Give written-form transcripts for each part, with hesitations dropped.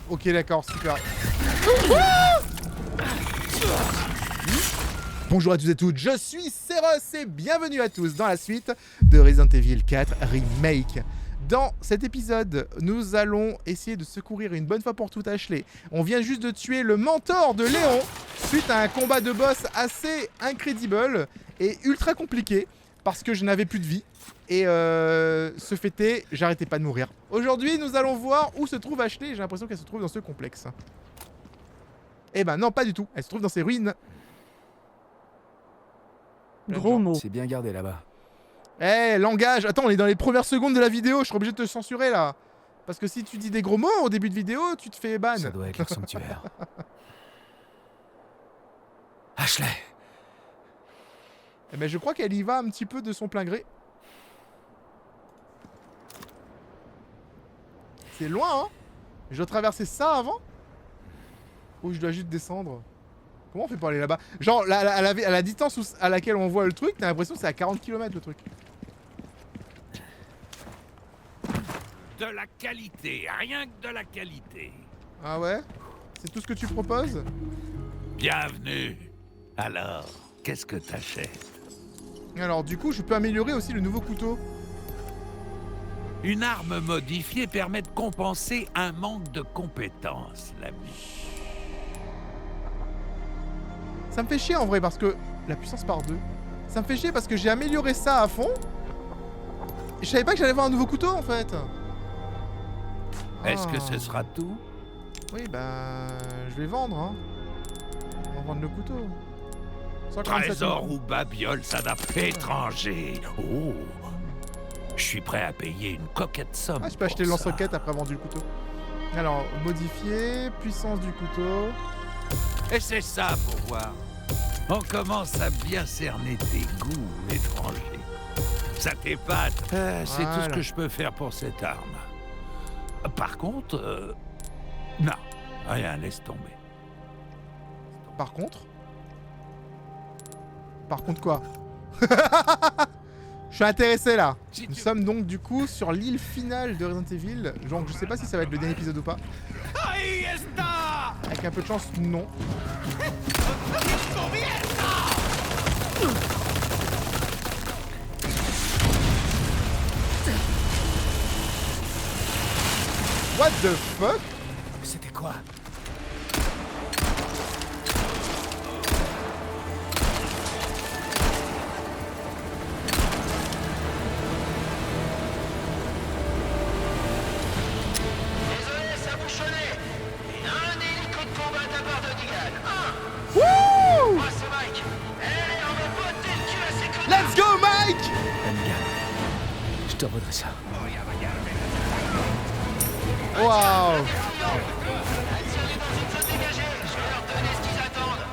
Ok, d'accord, super. Bonjour à tous et toutes, je suis Ceros et bienvenue à tous dans la suite de Resident Evil 4 Remake. Dans cet épisode, nous allons essayer de secourir une bonne fois pour toutes Ashley. On vient juste de tuer le mentor de Léon suite à un combat de boss assez incredible et ultra compliqué parce que je n'avais plus de vie. Et ce fait est, j'arrêtais pas de mourir. Aujourd'hui, nous allons voir où se trouve Ashley. J'ai l'impression qu'elle se trouve dans ce complexe. Eh ben non, pas du tout. Elle se trouve dans ces ruines. Gros mot. C'est bien gardé là-bas. Eh, langage. Attends, on est dans les premières secondes de la vidéo. Je serai obligé de te censurer là. Parce que si tu dis des gros mots au début de vidéo, tu te fais ban. Ça doit être leur sanctuaire. Ashley. Eh ben je crois qu'elle y va un petit peu de son plein gré. C'est loin, hein. Je dois traverser ça avant. Ou je dois juste descendre. Comment on fait pour aller là-bas? Genre, à la distance à laquelle on voit le truc, t'as l'impression que c'est à 40 km le truc. De la qualité, rien que de la qualité. Ah ouais? C'est tout ce que tu proposes? Bienvenue. Alors, qu'est-ce que t'achètes? Alors du coup, je peux améliorer aussi le nouveau couteau. Une arme modifiée permet de compenser un manque de compétences, l'ami. Ça me fait chier en vrai parce que... La puissance par 2. Ça me fait chier parce que j'ai amélioré ça à fond. Et je savais pas que j'allais avoir un nouveau couteau en fait. Est-ce que ce sera tout? Oui, bah... Je vais vendre, hein. On va vendre le couteau. 147 Trésor 000. ou babiole, ça n'a pas étranger. Oh, je suis prêt à payer une coquette somme. Ah, je peux acheter le lance-roquette après avoir vendu le couteau. Alors, modifier, puissance du couteau. Et c'est ça pour voir. On commence à bien cerner tes goûts étrangers. Ça t'épate. C'est tout ce que je peux faire pour cette arme. Par contre, non, rien, laisse tomber. Par contre quoi? Je suis intéressé là. Nous sommes donc du coup sur l'île finale de Resident Evil. Donc je sais pas si ça va être le dernier épisode ou pas. Avec un peu de chance, non. What the fuck? C'était quoi? Désolé, ça a bouchonné. Un hélico de combat de la part de Negan. Wouh! Moi, c'est Mike. Allez, on va botter le cul à ces connards. Let's go, Mike! Amiga. Je te redresserai ça. Waouh! Attire-les dans une zone dégagée. Je vais leur donner ce qu'ils attendent.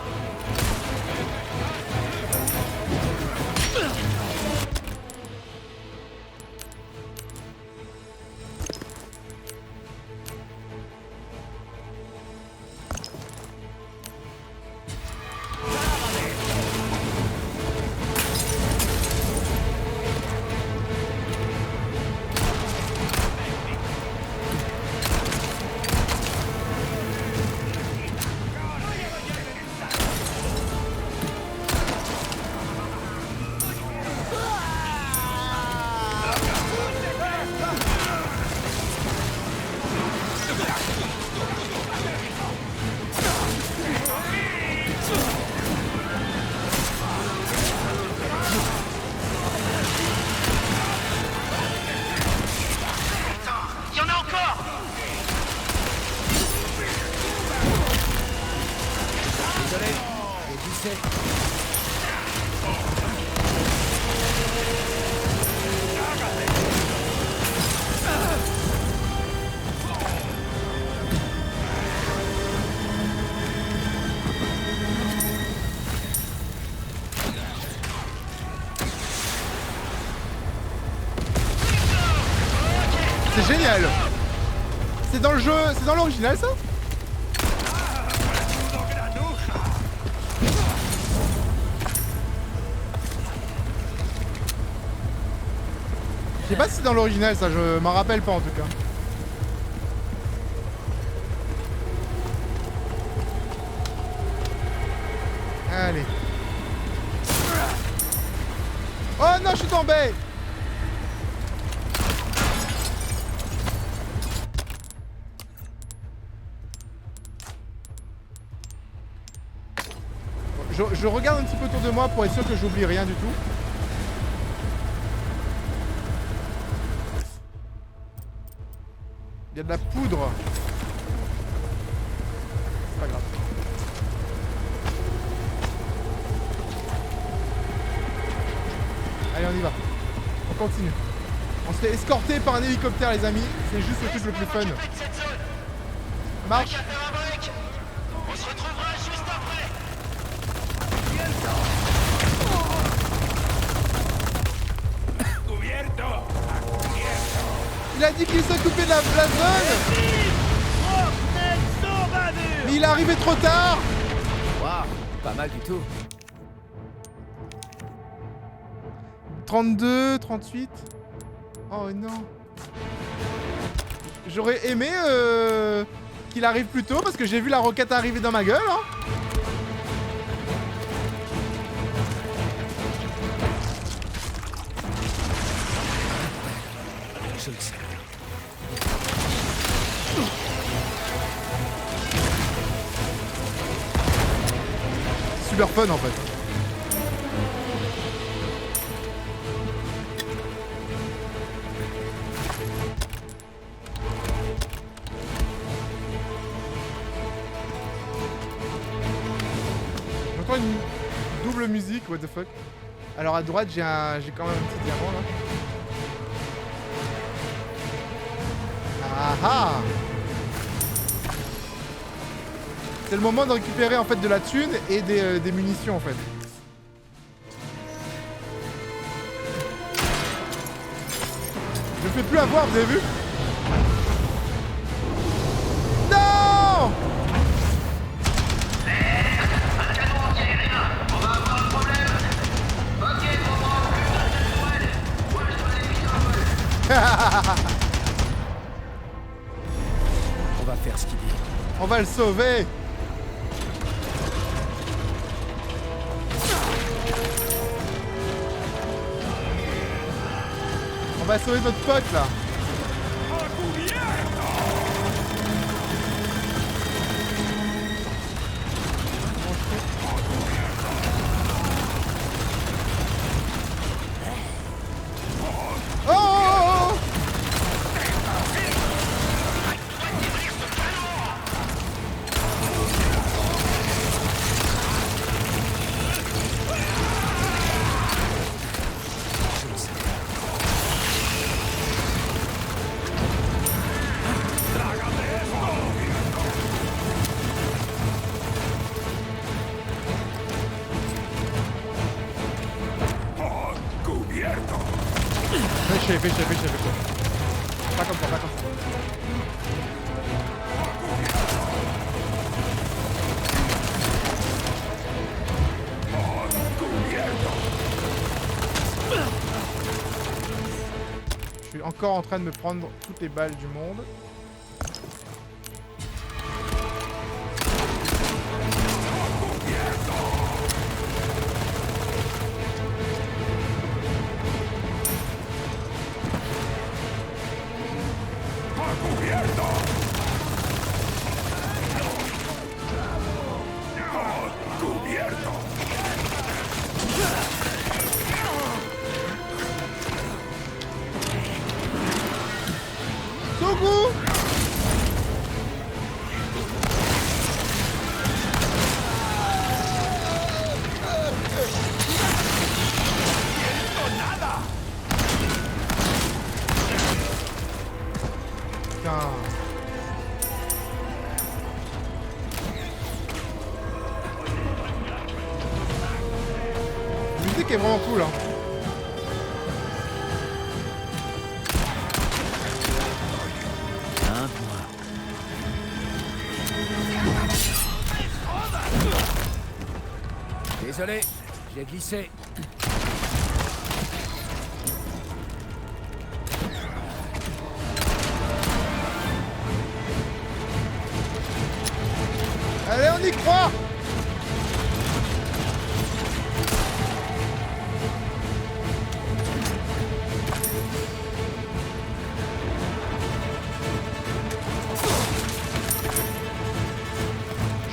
Il y en a encore. Désolé. Et tu sais. C'est génial! C'est dans le jeu, c'est dans l'original ça? Je sais pas si c'est dans l'original ça, je m'en rappelle pas en tout cas. non, je suis tombé. Je regarde un petit peu autour de moi pour être sûr que j'oublie rien du tout. Il y a de la poudre. C'est pas grave. Allez, on y va. On continue. On se fait escorter par un hélicoptère, les amis. C'est juste le truc le plus fun. Occupé de cette zone. Ça marche? Qu'à faire un break. On se retrouvera juste après. Il a dit qu'il s'occupait de la zone. Mais il est arrivé trop tard. Waouh, pas mal du tout. 32, 38. Oh non. J'aurais aimé qu'il arrive plus tôt parce que j'ai vu la roquette arriver dans ma gueule. Hein. Je le sais. Super fun en fait. J'entends une double musique, what the fuck. Alors à droite j'ai quand même un petit diamant là. Ah ah. C'est le moment de récupérer en fait de la thune et des munitions en fait. Je me fais plus avoir, vous avez vu? Non! On va faire ce qu'il dit. On va le sauver! On va sauver notre pote là! Oh, oh, oh, oh. Fais chier. Pas comme ça. Je suis encore en train de me prendre toutes les balles du monde. Sogu! Putain. La musique est vraiment cool, hein. Désolé, j'ai glissé. Allez, on y croit!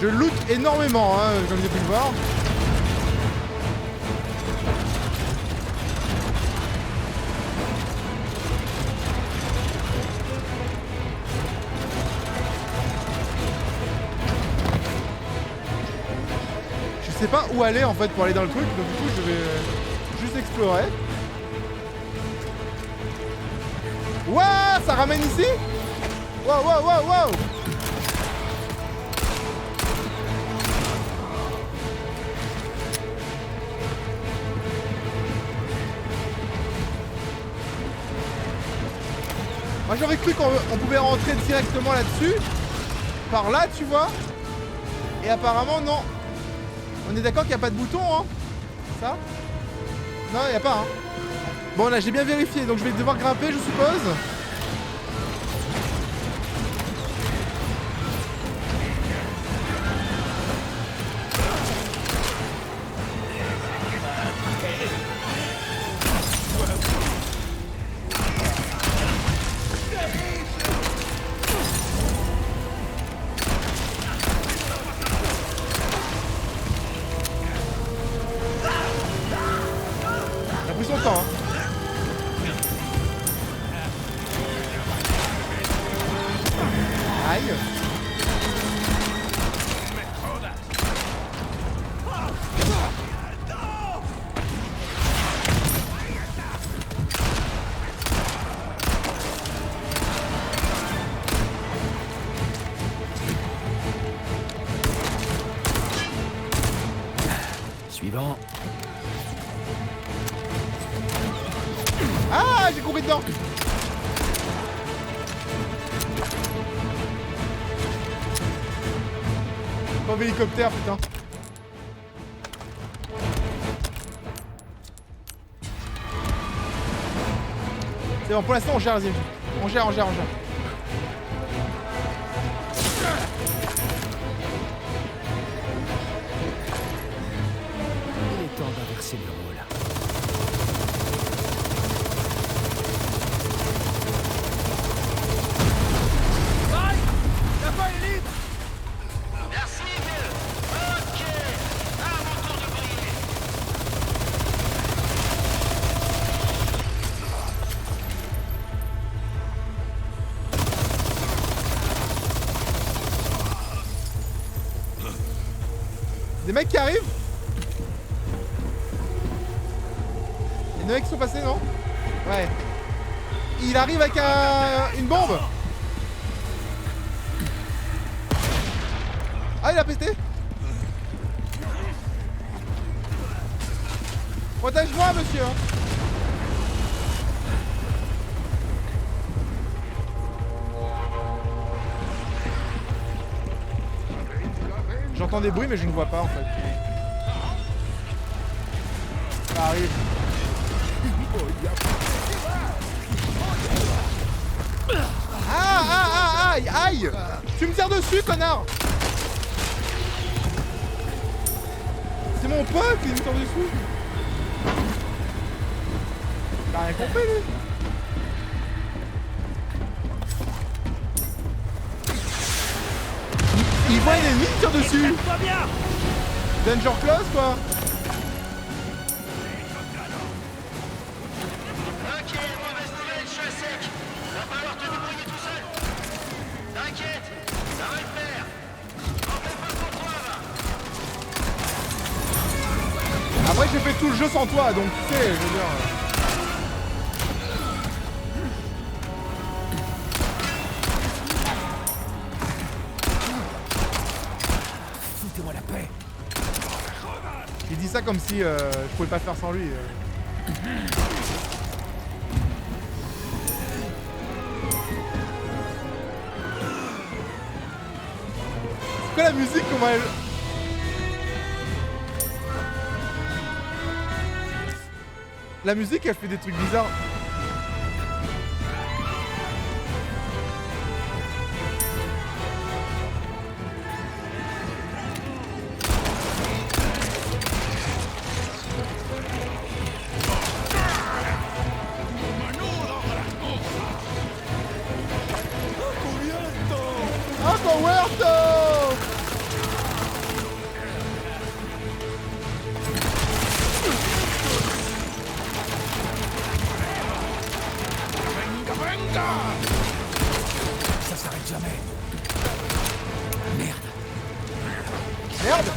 Je loot énormément, hein, comme vous avez pu le voir. Je sais pas où aller en fait pour aller dans le truc, donc du coup je vais juste explorer. Ouah, ça ramène ici? Wow, wow, wow, wow! Moi j'aurais cru qu'on pouvait rentrer directement là-dessus. Par là, tu vois. Et apparemment, non. On est d'accord qu'il n'y a pas de bouton, hein? Ça? Non, il n'y a pas, hein. Bon, là, j'ai bien vérifié, donc je vais devoir grimper, je suppose. Ça a pris son temps, hein. Aïe. Suivant. Ah, j'ai couru dedans. Mauvais hélicoptère, putain. C'est bon, pour l'instant on gère les ennemis. On gère. Il est temps d'inverser les rôles. Merci, vieux. Ok. À mon tour de briller. Des mecs qui arrivent. Il y a des mecs qui sont passés, non? Ouais. Il arrive avec une bombe. Ah, il a pété. Protège-moi, monsieur. J'entends des bruits mais je ne vois pas en fait. Ça arrive. Aïe, aïe. Tu me tires dessus, connard. C'est mon pote qui me tire dessus. T'as rien compris, lui. Il voit un ennemi, il tire dessus. Danger close, quoi. Ok, mauvaise nouvelle, je suis à sec. Va falloir te débrouiller tout seul. T'inquiète, ça va le faire. En fais pas pour toi, va. Après, j'ai fait tout le jeu sans toi, donc tu sais, je veux dire. Foutez-moi la paix. Il dit ça comme si je pouvais pas faire sans lui. C'est quoi la musique, comment elle... La musique, elle fait des trucs bizarres. ¡Uncle Huerto! s'arrête jamais. Merde. Merde.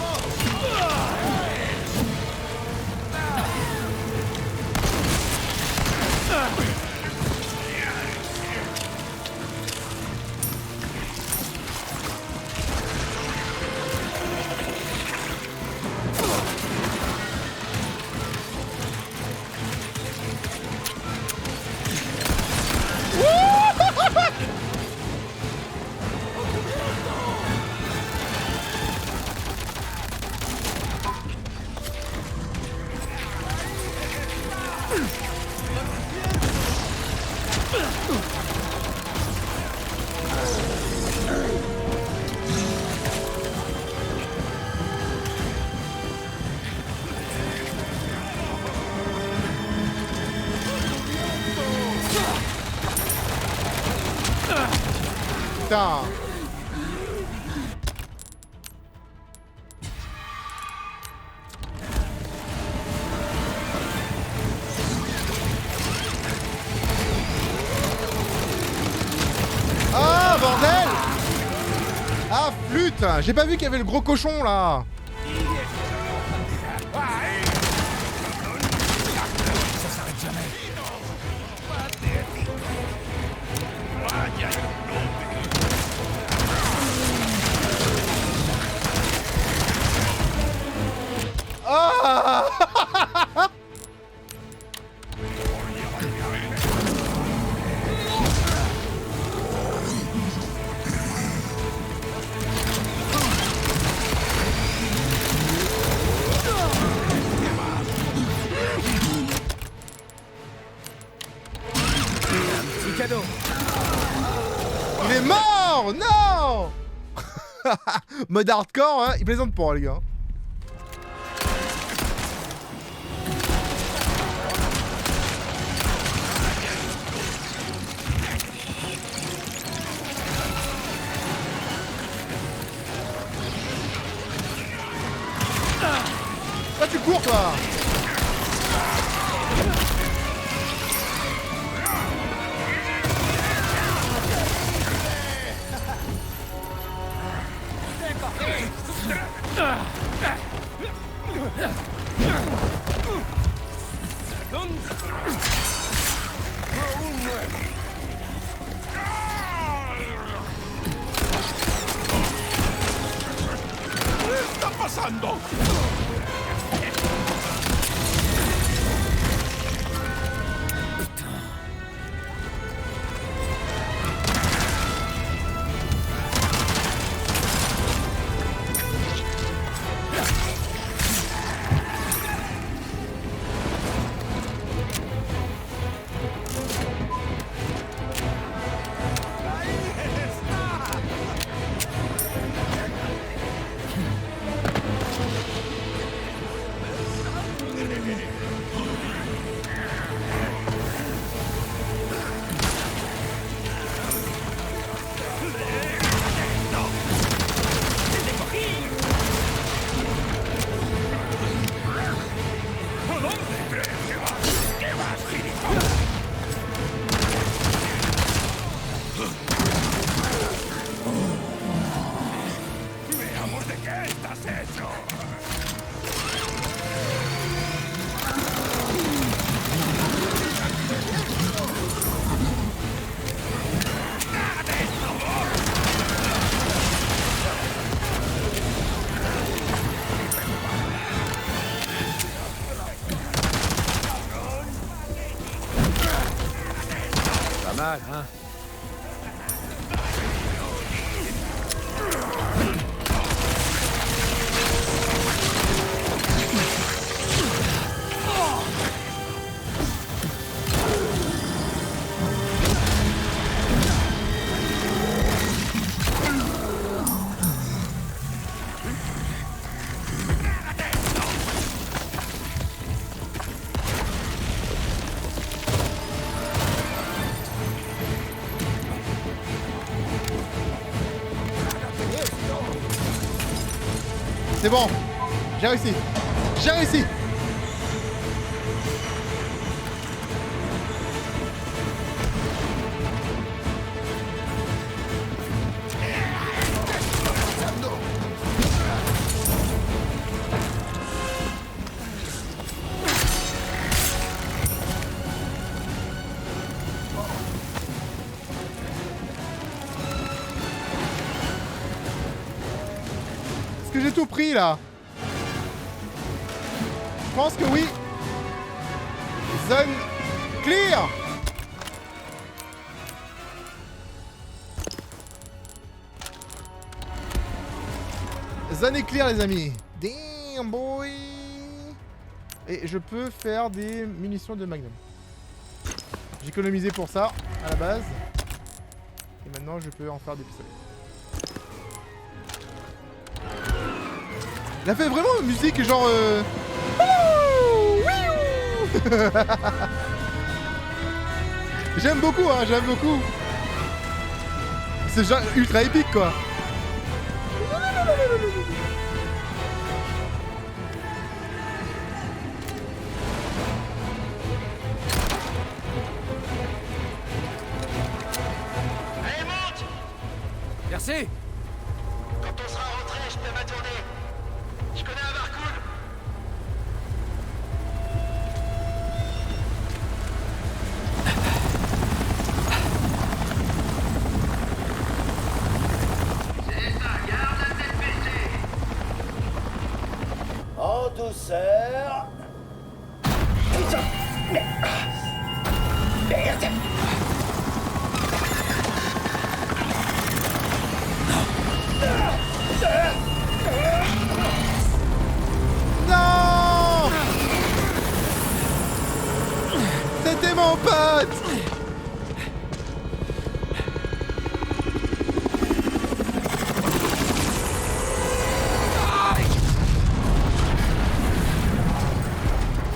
Putain. Ah bordel. Ah flûte. J'ai pas vu qu'il y avait le gros cochon là. Ça s'arrête jamais. Ah. Petit cadeau. Il est mort. Non. Mode hardcore, hein. Il plaisante pas les gars. Ah tu cours toi. Mal, hein. C'est bon. J'ai réussi. J'ai réussi. que j'ai tout pris là? Je pense que oui. Zone clear. Zone est clear les amis. Damn boy. Et je peux faire des munitions de Magnum. J'ai économisé pour ça à la base. Et maintenant je peux en faire des pistolets. Il a fait vraiment une musique genre... J'aime beaucoup, hein, j'aime beaucoup. C'est genre ultra épique quoi. Allez, monte! Merci. Quand on sera rentré, je peux ma tournée. Je connais un bar cool. C'est ça, garde la tête baissée. En douceur. Putain, merde. Non! C'était mon pote!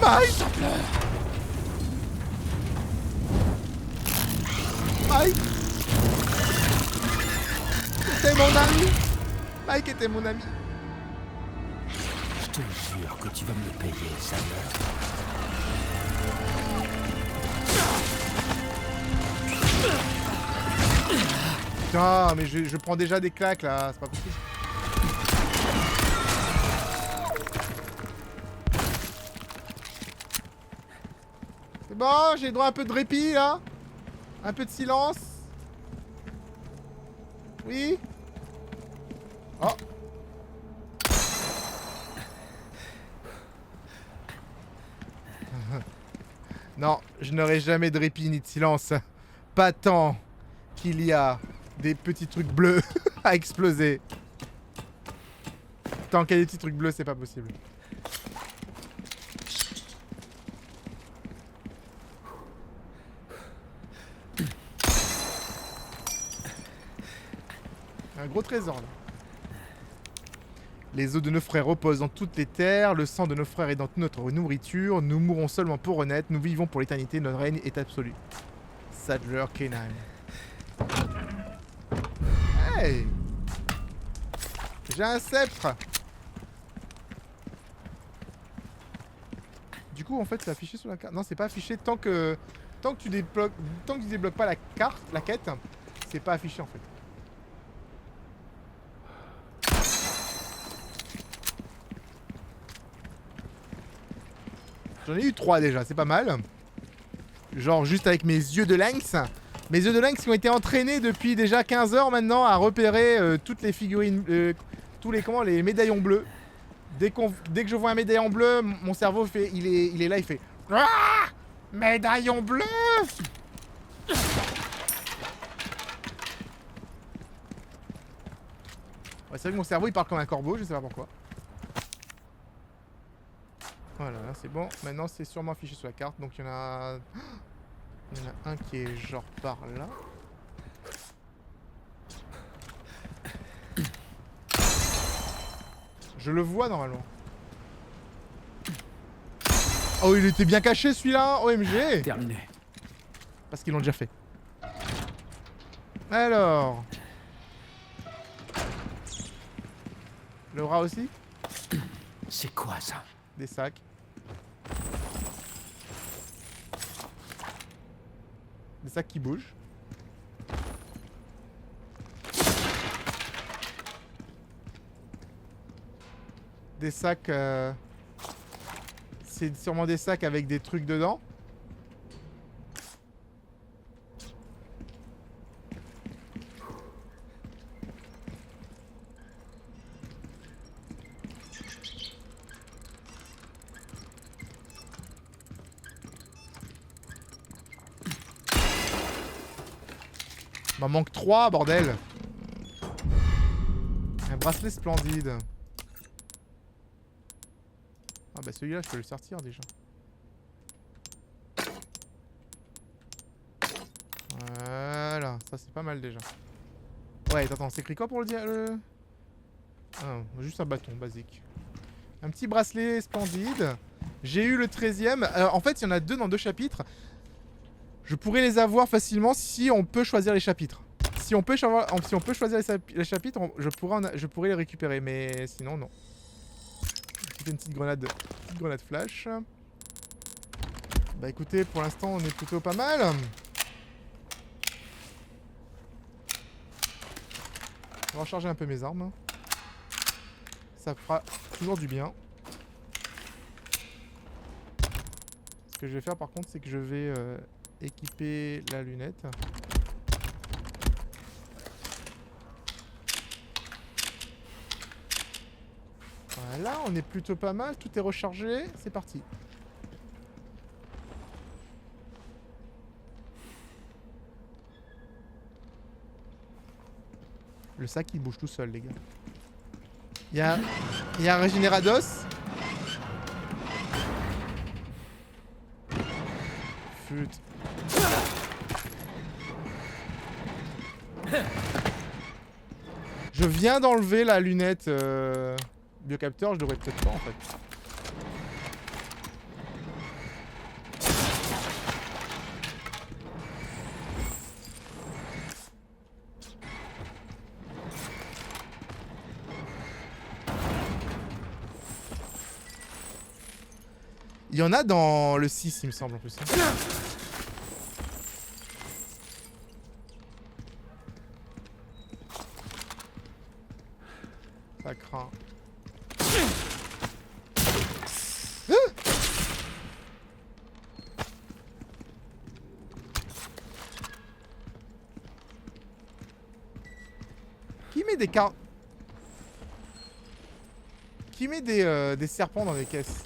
Mike! Mike! C'était mon ami! Mike était mon ami. Je te jure que tu vas me le payer, Samuel. Putain, mais je prends déjà des claques là, c'est pas possible. C'est bon, j'ai droit à un peu de répit là. Un peu de silence. Oui. Oh. Non, je n'aurai jamais de répit ni de silence. Pas tant qu'il y a des petits trucs bleus à exploser. Tant qu'il y a des petits trucs bleus, c'est pas possible. Un gros trésor là. Les os de nos frères reposent dans toutes les terres, le sang de nos frères est dans toute notre nourriture, nous mourrons seulement pour renaître, nous vivons pour l'éternité, notre règne est absolu. Sadler K9. Hey! J'ai un sceptre! Du coup, en fait, c'est affiché sur la carte. Non, c'est pas affiché tant que tu débloques pas la carte, la quête, c'est pas affiché en fait. J'en ai eu 3 déjà, c'est pas mal. Genre juste avec mes yeux de lynx. Mes yeux de lynx qui ont été entraînés depuis déjà 15 heures maintenant à repérer toutes les figurines, tous les médaillons bleus. Dès que je vois un médaillon bleu, mon cerveau fait, il est là, il fait ah, médaillon bleu. Ouais, c'est vrai que mon cerveau il parle comme un corbeau, je sais pas pourquoi. Voilà, c'est bon. Maintenant, c'est sûrement affiché sur la carte. Donc, il y en a un qui est genre par là. Je le vois normalement. Oh, il était bien caché celui-là. OMG. Terminé. Parce qu'ils l'ont déjà fait. Alors. Le rat aussi. C'est quoi ça? Des sacs. Des sacs qui bougent. Des sacs... C'est sûrement des sacs avec des trucs dedans. M'en manque 3, bordel. Un bracelet splendide. Ah bah celui-là, je peux le sortir déjà. Voilà, ça c'est pas mal déjà. Ouais, attends, c'est écrit quoi pour le dire Ah non, juste un bâton basique. Un petit bracelet splendide. J'ai eu le 13e. Alors, en fait, il y en a 2 dans 2 chapitres. Je pourrais les avoir facilement si on peut choisir les chapitres. Si on peut choisir les chapitres, je pourrais les récupérer. Mais sinon, non. Une petite grenade flash. Bah écoutez, pour l'instant, on est plutôt pas mal. On va recharger un peu mes armes. Ça fera toujours du bien. Ce que je vais faire par contre, c'est que je vais équiper la lunette. Voilà, on est plutôt pas mal. Tout est rechargé. C'est parti. Le sac il bouge tout seul, les gars. Il y a un régénérados. Flûte. Je viens d'enlever la lunette biocapteur, je devrais peut-être pas en fait. Il y en a dans le 6, il me semble en plus. Ça craint. Qui met des cartes? Qui met des serpents dans les caisses?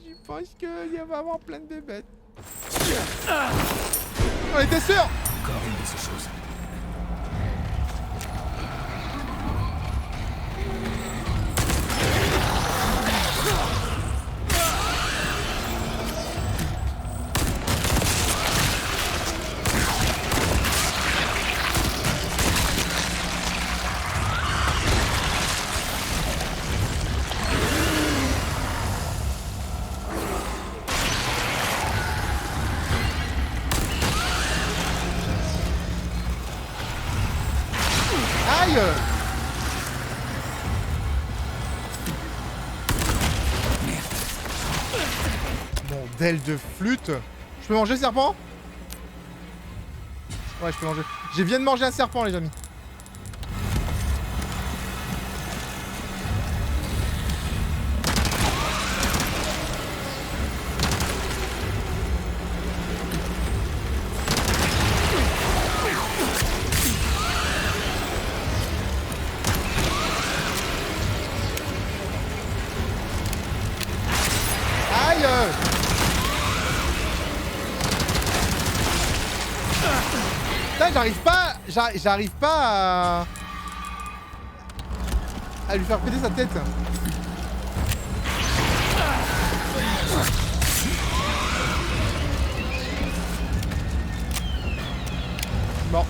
Je pense qu'il va y avoir plein de bébêtes. On était sûr! Encore une de ces choses. Aïe! Bordel de flûte! Je peux manger le serpent? Ouais, je peux manger. Je viens de manger un serpent, les amis. Aïe! Putain, j'arrive pas à lui faire péter sa tête. Bon.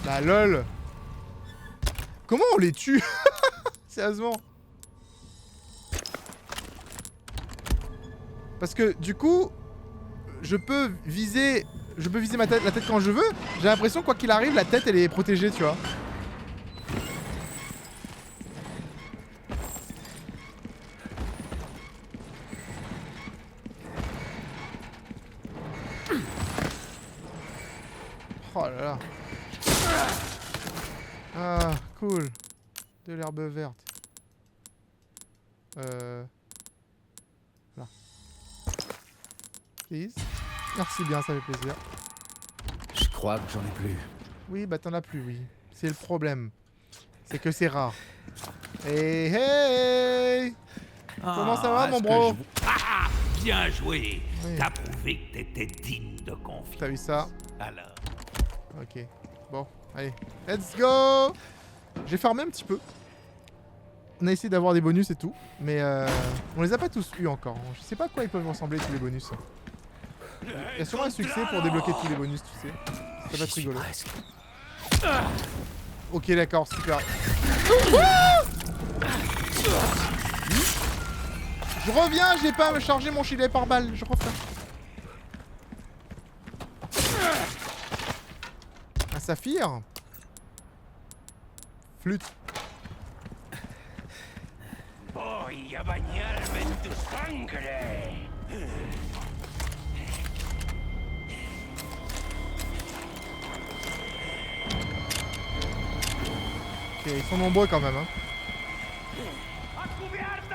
Bah lol. Comment on les tue? Sérieusement. Parce que du coup, je peux viser la tête quand je veux. J'ai l'impression quoi qu'il arrive, la tête elle est protégée, tu vois. Oh là là. Ah, cool. De l'herbe verte. Là. Please. Merci bien, ça fait plaisir. Je crois que j'en ai plus. Oui, bah t'en as plus, oui. C'est le problème. C'est que c'est rare. Hey, hey! Comment ça va, mon bro? Ah, bien joué. Oui. T'as prouvé que t'étais digne de confiance. T'as vu ça? Alors, Ok. Bon, allez. Let's go! J'ai farmé un petit peu. On a essayé d'avoir des bonus et tout. Mais on les a pas tous eu encore. Je sais pas à quoi ils peuvent ressembler tous les bonus. Il y a sûrement un succès pour débloquer tous les bonus, tu sais. Ça va être rigolo. Presque. Ok, d'accord, super. Je reviens, j'ai pas à me charger mon gilet par balle. Je reviens. Un saphir. Flûte. Voy a bañarme en tu sangre. Ok, ils sont nombreux quand même. Hein. ¡A cubierto!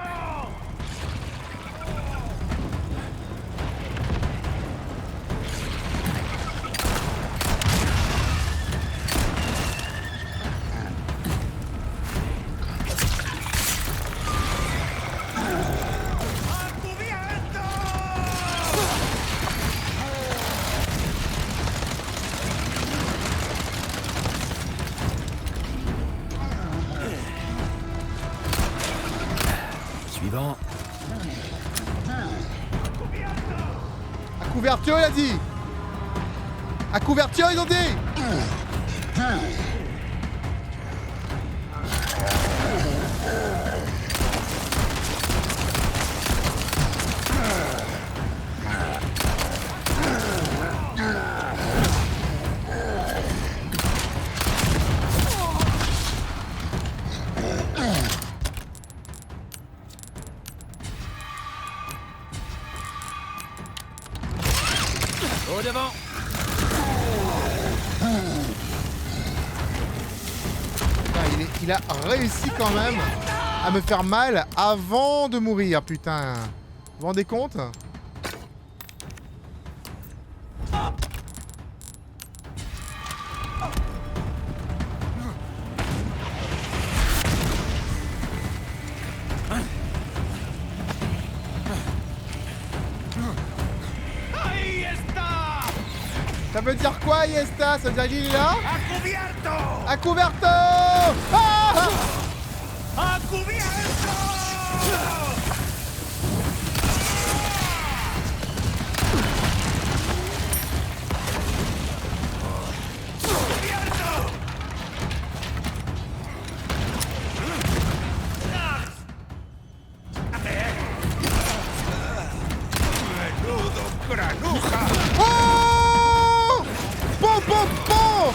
Suivant. À couverture, il a dit. À couverture, ils ont dit. Au devant. Putain, il a réussi quand même à me faire mal avant de mourir, putain. Vous vous rendez compte? Ça veut dire quoi, Yesta? Ça veut dire qu'il est là? ¡A cubierto! À couverto! Ah! ¡A cubierto! Oh! Bon, bon, bon!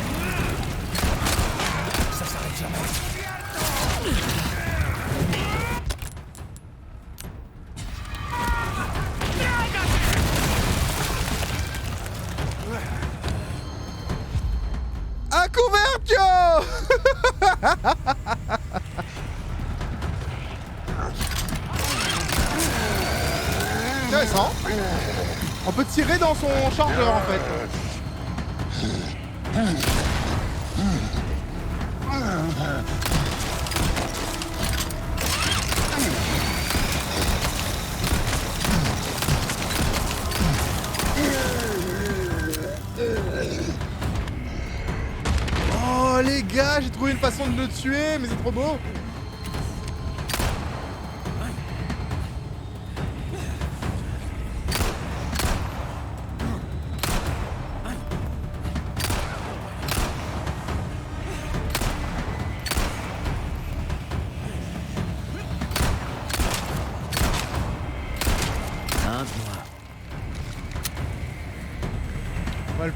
À couverture! Intéressant. On peut tirer dans son chargeur en fait. Oh les gars, j'ai trouvé une façon de le tuer, mais c'est trop beau.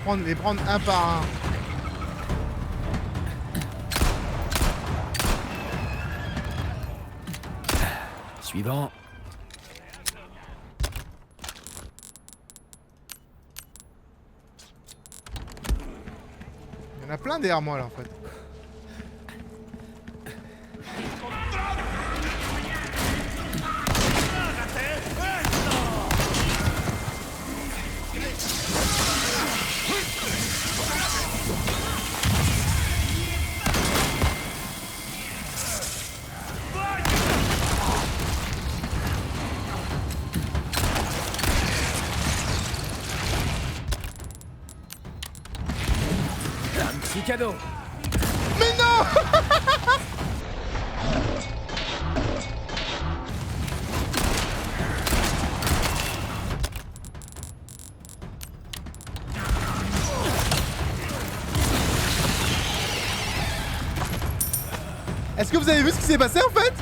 On va les prendre un par un. Suivant. Il y en a plein derrière moi là en fait. Un petit cadeau. Mais non. Est-ce que vous avez vu ce qui s'est passé en fait?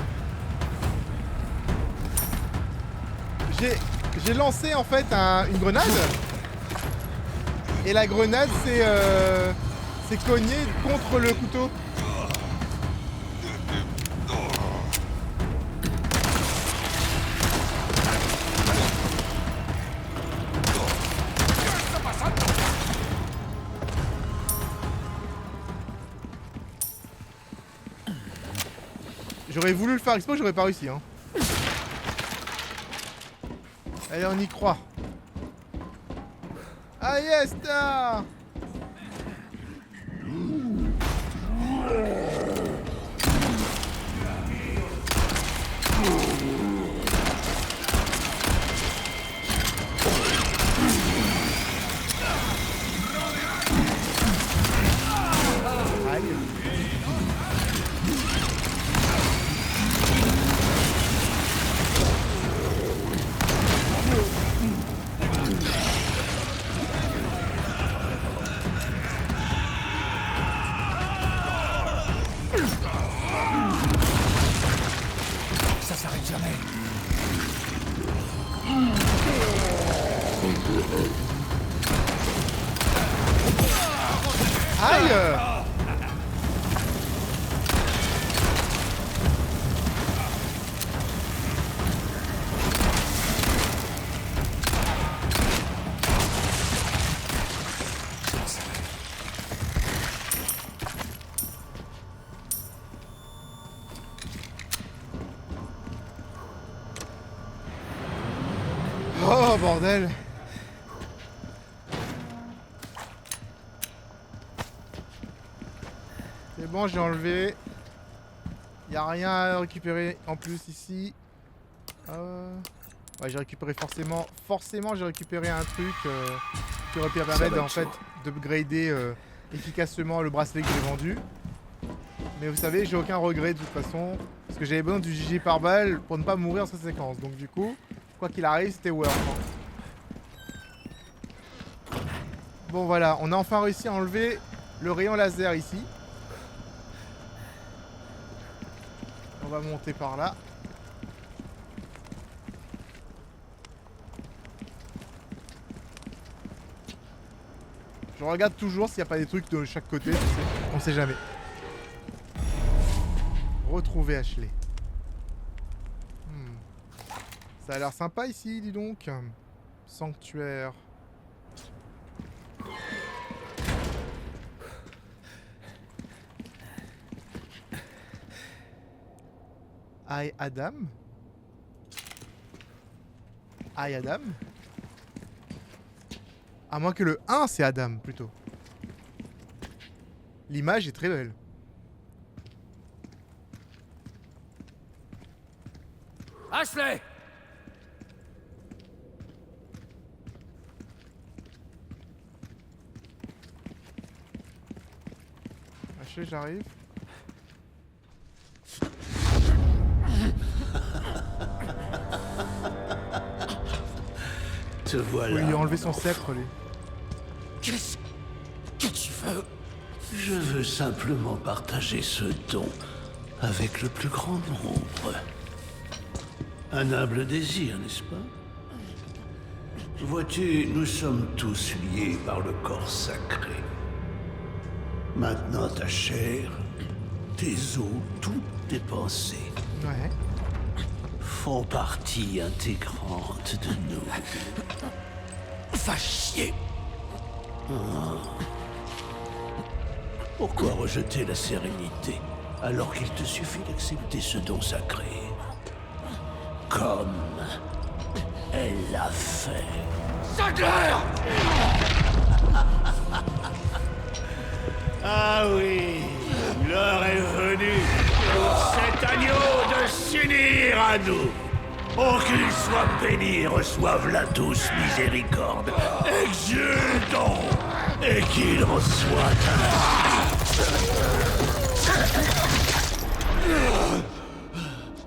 J'ai lancé en fait une grenade. Et la grenade s'est cognée contre le couteau. J'aurais voulu le faire exprès, j'aurais pas réussi hein. Allez, on y croit. Ah yes, là. Aïe. Ça s'arrête jamais. Aïe. Oh bordel. C'est bon, j'ai enlevé. Y a rien à récupérer en plus ici. Ouais, j'ai récupéré forcément j'ai récupéré un truc qui aurait pu permettre en fait d'upgrader efficacement le bracelet que j'ai vendu. Mais vous savez, j'ai aucun regret de toute façon parce que j'avais besoin du GG par balle pour ne pas mourir dans cette séquence. Donc du coup, quoi qu'il arrive, c'était worth. Bon voilà, on a enfin réussi à enlever le rayon laser ici. On va monter par là. Je regarde toujours s'il n'y a pas des trucs de chaque côté, tu sais. On sait jamais. Retrouver Ashley. Ça a l'air sympa ici, dis donc. Sanctuaire. I Adam. I Adam. À moins que le 1 c'est Adam plutôt. L'image est très belle. Ashley! Ashley, j'arrive. Te voilà. Il lui a enlevé son sceptre, lui. Qu'est-ce que tu veux? Je veux simplement partager ce don avec le plus grand nombre. Un humble désir, n'est-ce pas? Vois-tu, nous sommes tous liés par le corps sacré. Maintenant, ta chair, tes os, toutes tes pensées Ouais. font partie intégrante de nous. Va chier! Pourquoi rejeter la sérénité alors qu'il te suffit d'accepter ce don sacré? Comme elle l'a fait. Sadler! Ah oui, l'heure est venue pour cet agneau de s'unir à nous. Oh, qu'ils soient bénis et reçoivent la douce miséricorde. Exultons. Et qu'ils reçoivent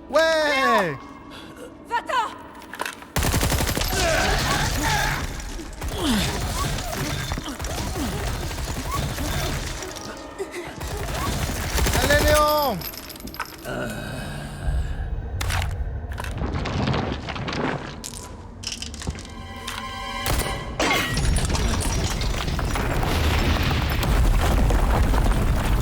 Ouais. Va-t'en! Allez, Léon.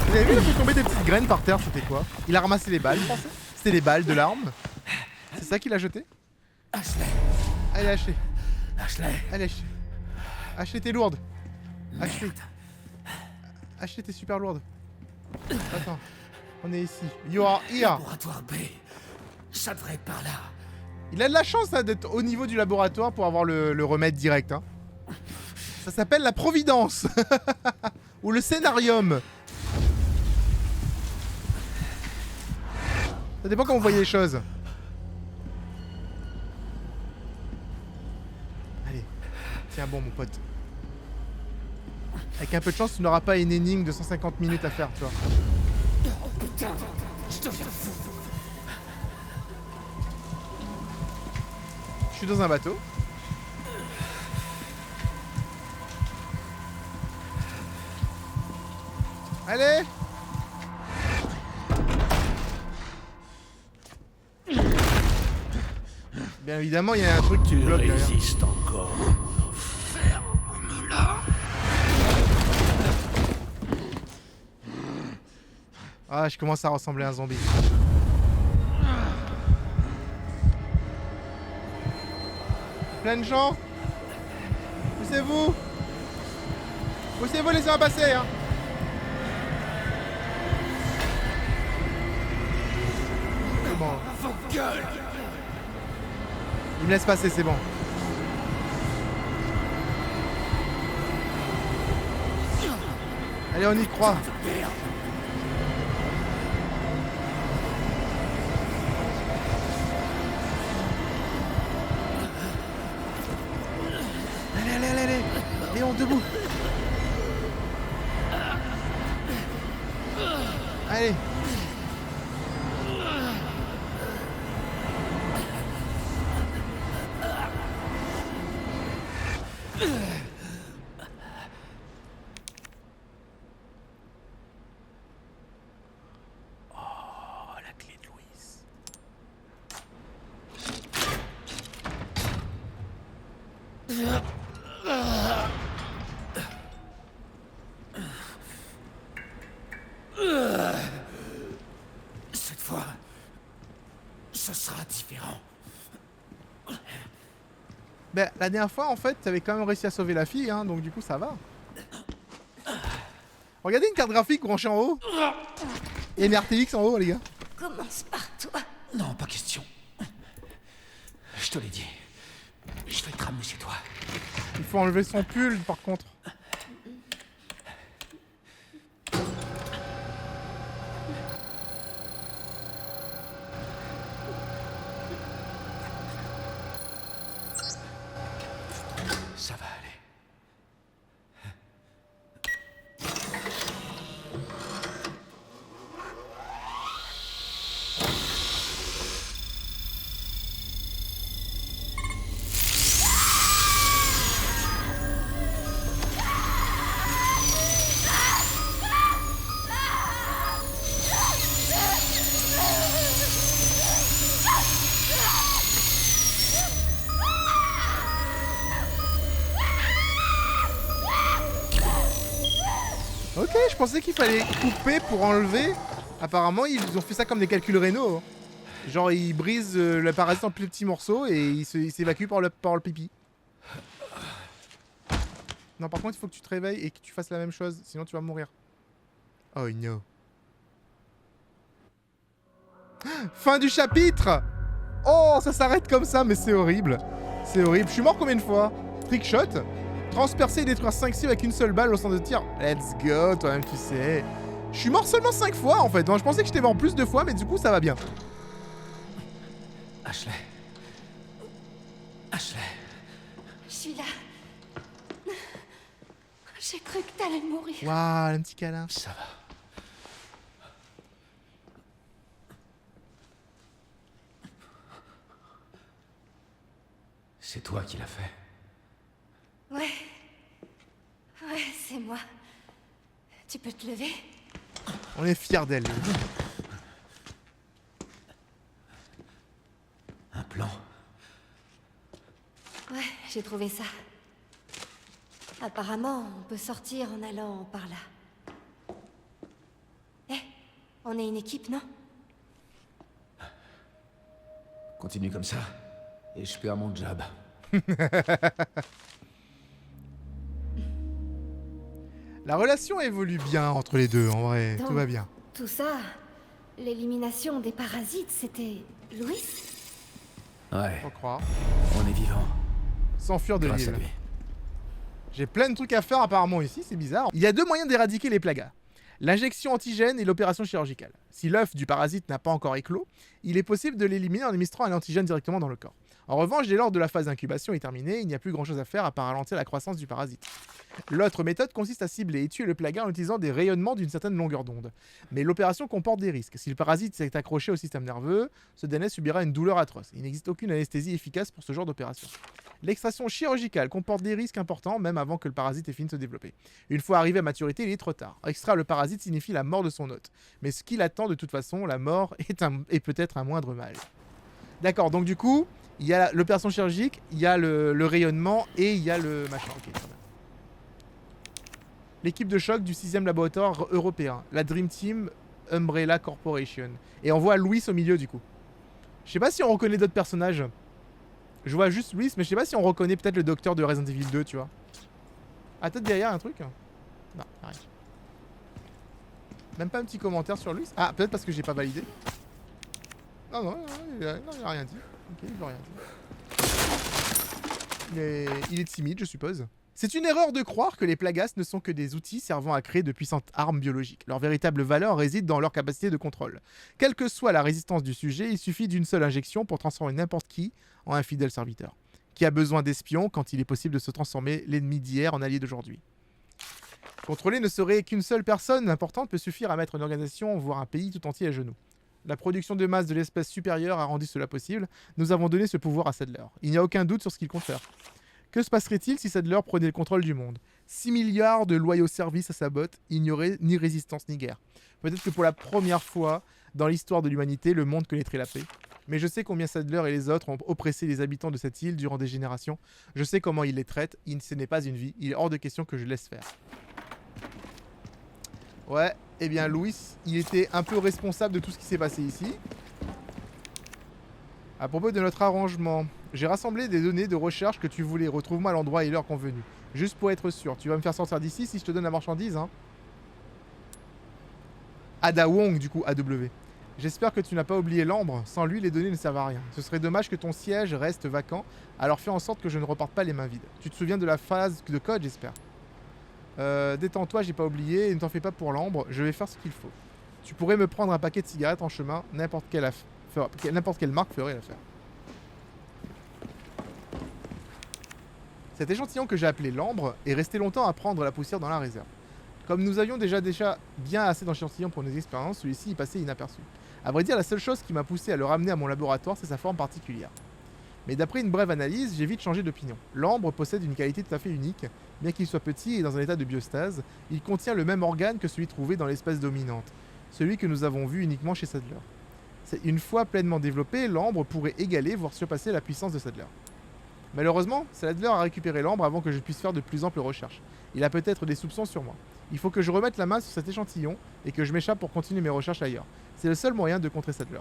Vous avez vu, il a fait tomber des petites graines par terre, c'était quoi? Il a ramassé les balles, je pensais. C'était les balles de l'arme. C'est ça qu'il a jeté? Ashley, Allez, Ashley. Ashley. Allez, Ashley. Ashley, t'es lourde. Ashley. Ashley, t'es super lourde. Attends. On est ici. You are here. Laboratoire B. Ça devrait être par là. Il a de la chance hein, d'être au niveau du laboratoire pour avoir le remède direct. Hein. Ça s'appelle la Providence. Ou le Scénarium. Ça dépend comment vous voyez les choses. Allez. Tiens bon mon pote. Avec un peu de chance, tu n'auras pas une énigme de 150 minutes à faire, tu vois. Putain, je deviens fou. Je suis dans un bateau. Allez! Bien évidemment, il y a un truc qui Tu bloque derrière. résistes encore. Ferme-la. Ah, je commence à ressembler à un zombie. Plein de gens. Poussez-vous. Poussez-vous, laissez-moi passer, hein. C'est bon. Il me laisse passer, c'est bon. Allez, on y croit. Allez. Léon, debout. Allez. Oh, la clé de Louise. Cette fois, ce sera différent. Ben, la dernière fois, en fait, t'avais quand même réussi à sauver la fille, hein, donc du coup, ça va. Regardez une carte graphique branchée en haut. Il y a une RTX en haut, les gars. Commence par toi. Non, pas question. Je te l'ai dit. Je vais te ramener chez toi. Il faut enlever son pull, par contre. Ça va aller. Ok, je pensais qu'il fallait couper pour enlever. Apparemment, ils ont fait ça comme des calculs rénaux. Hein. Genre, ils brisent le parasite en plus petits morceaux et ils s'évacuent par le pipi. Non, par contre, il faut que tu te réveilles et que tu fasses la même chose, sinon tu vas mourir. Oh no. Fin du chapitre. Oh, ça s'arrête comme ça, mais c'est horrible. C'est horrible. Je suis mort combien de fois? Trickshot. Transpercer et détruire 5 cibles avec une seule balle au centre de tir. Let's go, toi-même tu sais. Je suis mort seulement 5 fois en fait. Je pensais que j'étais mort plus de fois, mais du coup ça va bien. Ashley, Ashley, Je suis là. J'ai cru que t'allais mourir. Waouh, un petit câlin. ça va. C'est toi qui l'as fait. Ouais. Ouais, c'est moi. Tu peux te lever? On est fiers d'elle. Un plan. Ouais, j'ai trouvé ça. Apparemment, on peut sortir en allant par là. Eh, on est une équipe, non? Continue comme ça, et je perds mon job. La relation évolue bien entre les deux, en vrai. Donc, Tout va bien. Tout ça, l'élimination des parasites, c'était Louis? Ouais, Faut croire. on est vivant. S'enfuir de Grâce à l'île. lui. J'ai plein de trucs à faire apparemment ici, c'est bizarre. Il y a deux moyens d'éradiquer les plagas. L'injection antigène et l'opération chirurgicale. Si l'œuf du parasite n'a pas encore éclos, il est possible de l'éliminer en administrant un antigène directement dans le corps. En revanche, dès lors que la phase d'incubation est terminée, il n'y a plus grand chose à faire à part ralentir la croissance du parasite. L'autre méthode consiste à cibler et tuer le plaga en utilisant des rayonnements d'une certaine longueur d'onde. Mais l'opération comporte des risques. Si le parasite s'est accroché au système nerveux, ce dernier subira une douleur atroce. Il n'existe aucune anesthésie efficace pour ce genre d'opération. L'extraction chirurgicale comporte des risques importants même avant que le parasite ait fini de se développer. Une fois arrivé à maturité, il est trop tard. Extraire le parasite signifie la mort de son hôte. Mais ce qui l'attend de toute façon, la mort est peut-être un moindre mal. D'accord, donc du coup, il y a l'opération chirurgique, il y a le rayonnement et il y a le machin. Ok, très bien. L'équipe de choc du 6e laboratoire européen, la Dream Team Umbrella Corporation. Et on voit Louis au milieu du coup. Je sais pas si on reconnaît d'autres personnages. Je vois juste Louis, mais je sais pas si on reconnaît peut-être le docteur de Resident Evil 2, tu vois. Ah, peut-être derrière un truc. Non, rien. Même pas un petit commentaire sur Louis. Ah, peut-être parce que j'ai pas validé. Non, il a rien dit. Ok, il veut rien dire. Il est timide, je suppose. C'est une erreur de croire que les plagas ne sont que des outils servant à créer de puissantes armes biologiques. Leur véritable valeur réside dans leur capacité de contrôle. Quelle que soit la résistance du sujet, il suffit d'une seule injection pour transformer n'importe qui en un fidèle serviteur. Qui a besoin d'espions quand il est possible de se transformer l'ennemi d'hier en allié d'aujourd'hui. Contrôler ne serait qu'une seule personne importante peut suffire à mettre une organisation, voire un pays tout entier à genoux. La production de masse de l'espèce supérieure a rendu cela possible. Nous avons donné ce pouvoir à Sadler. Il n'y a aucun doute sur ce qu'il compte faire. Que se passerait-il si Sadler prenait le contrôle du monde? 6 milliards de loyaux services à sa botte, il n'y aurait ni résistance ni guerre. Peut-être que pour la première fois dans l'histoire de l'humanité, le monde connaîtrait la paix. Mais je sais combien Sadler et les autres ont oppressé les habitants de cette île durant des générations. Je sais comment ils les traitent. Ce n'est pas une vie. Il est hors de question que je laisse faire. Ouais, eh bien Louis, il était un peu responsable de tout ce qui s'est passé ici. À propos de notre arrangement, j'ai rassemblé des données de recherche que tu voulais. Retrouve-moi à l'endroit et l'heure convenue. Juste pour être sûr. Tu vas me faire sortir d'ici si je te donne la marchandise, hein. Ada Wong, du coup, AW. J'espère que tu n'as pas oublié l'ambre. Sans lui, les données ne servent à rien. Ce serait dommage que ton siège reste vacant. Alors fais en sorte que je ne reparte pas les mains vides. Tu te souviens de la phase de code, j'espère. Détends-toi, j'ai pas oublié. Et ne t'en fais pas pour l'ambre. Je vais faire ce qu'il faut. Tu pourrais me prendre un paquet de cigarettes en chemin. N'importe quelle marque ferait l'affaire. Cet échantillon que j'ai appelé l'ambre est resté longtemps à prendre la poussière dans la réserve. Comme nous avions déjà bien assez d'échantillons pour nos expériences, celui-ci y passait inaperçu. A vrai dire, la seule chose qui m'a poussé à le ramener à mon laboratoire, c'est sa forme particulière. Mais d'après une brève analyse, j'ai vite changé d'opinion. L'ambre possède une qualité tout à fait unique. Bien qu'il soit petit et dans un état de biostase, il contient le même organe que celui trouvé dans l'espèce dominante, celui que nous avons vu uniquement chez Sadler. Une fois pleinement développé, l'ambre pourrait égaler, voire surpasser la puissance de Sadler. Malheureusement, Sadler a récupéré l'ambre avant que je puisse faire de plus amples recherches. Il a peut-être des soupçons sur moi. Il faut que je remette la main sur cet échantillon et que je m'échappe pour continuer mes recherches ailleurs. C'est le seul moyen de contrer Sadler.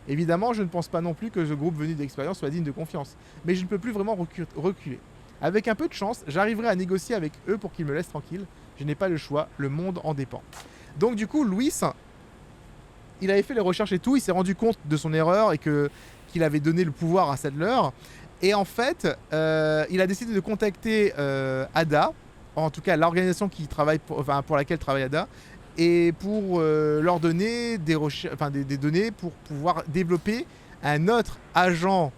Évidemment, je ne pense pas non plus que ce groupe venu d'expérience soit digne de confiance, mais je ne peux plus vraiment reculer. Avec un peu de chance, j'arriverai à négocier avec eux pour qu'ils me laissent tranquille. Je n'ai pas le choix, le monde en dépend. Donc du coup, Louis, il avait fait les recherches et tout, il s'est rendu compte de son erreur et qu'il avait donné le pouvoir à Sadler. Et en fait, il a décidé de contacter Ada, en tout cas l'organisation qui travaille pour laquelle travaille Ada, et pour leur donner des données pour pouvoir développer un autre agent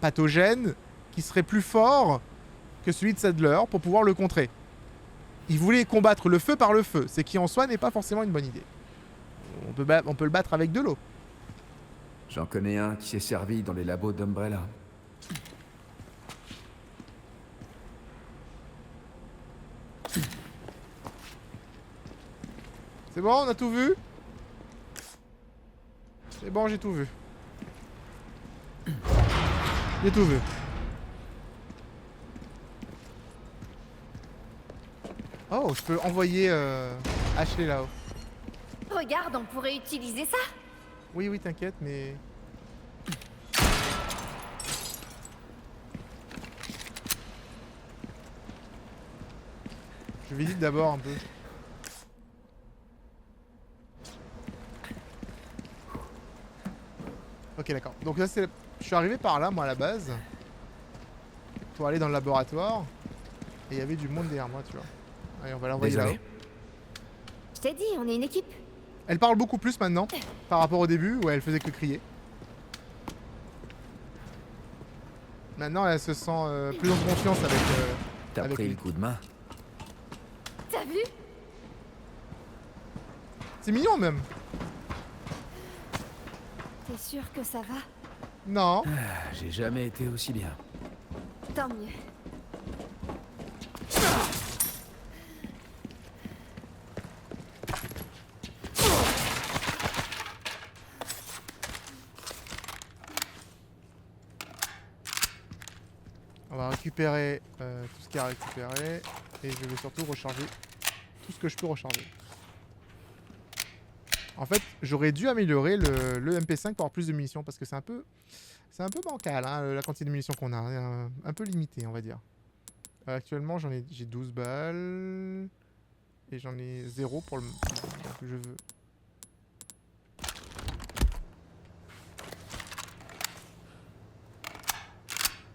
pathogène qui serait plus fort que celui de Sadler pour pouvoir le contrer. Il voulait combattre le feu par le feu, ce qui en soi n'est pas forcément une bonne idée. On peut le battre avec de l'eau. J'en connais un qui s'est servi dans les labos d'Umbrella. C'est bon, on a tout vu? C'est bon, j'ai tout vu. J'ai tout vu. Oh, je peux envoyer Ashley là-haut. Regarde, on pourrait utiliser ça. Oui, oui, t'inquiète, mais... Je visite d'abord un peu. Ok, d'accord. Donc là, c'est... Je suis arrivé par là, moi, à la base. Pour aller dans le laboratoire. Et il y avait du monde derrière moi, tu vois. Allez, on va l'envoyer là-haut. Je t'ai dit, on est une équipe. Elle parle beaucoup plus maintenant, par rapport au début, où elle faisait que crier. Maintenant, elle se sent plus en confiance avec... T'as avec pris lui. le coup de main? T'as vu? C'est mignon, même. T'es sûr que ça va? Non. Ah, j'ai jamais été aussi bien. Tant mieux. On va récupérer tout ce qu'il y a à récupérer. Et je vais surtout recharger tout ce que je peux recharger. En fait, j'aurais dû améliorer le MP5 pour avoir plus de munitions. Parce que c'est un peu bancal, hein, la quantité de munitions qu'on a. Un peu limité, on va dire. Actuellement, j'ai 12 balles. Et j'en ai 0 pour le que je veux.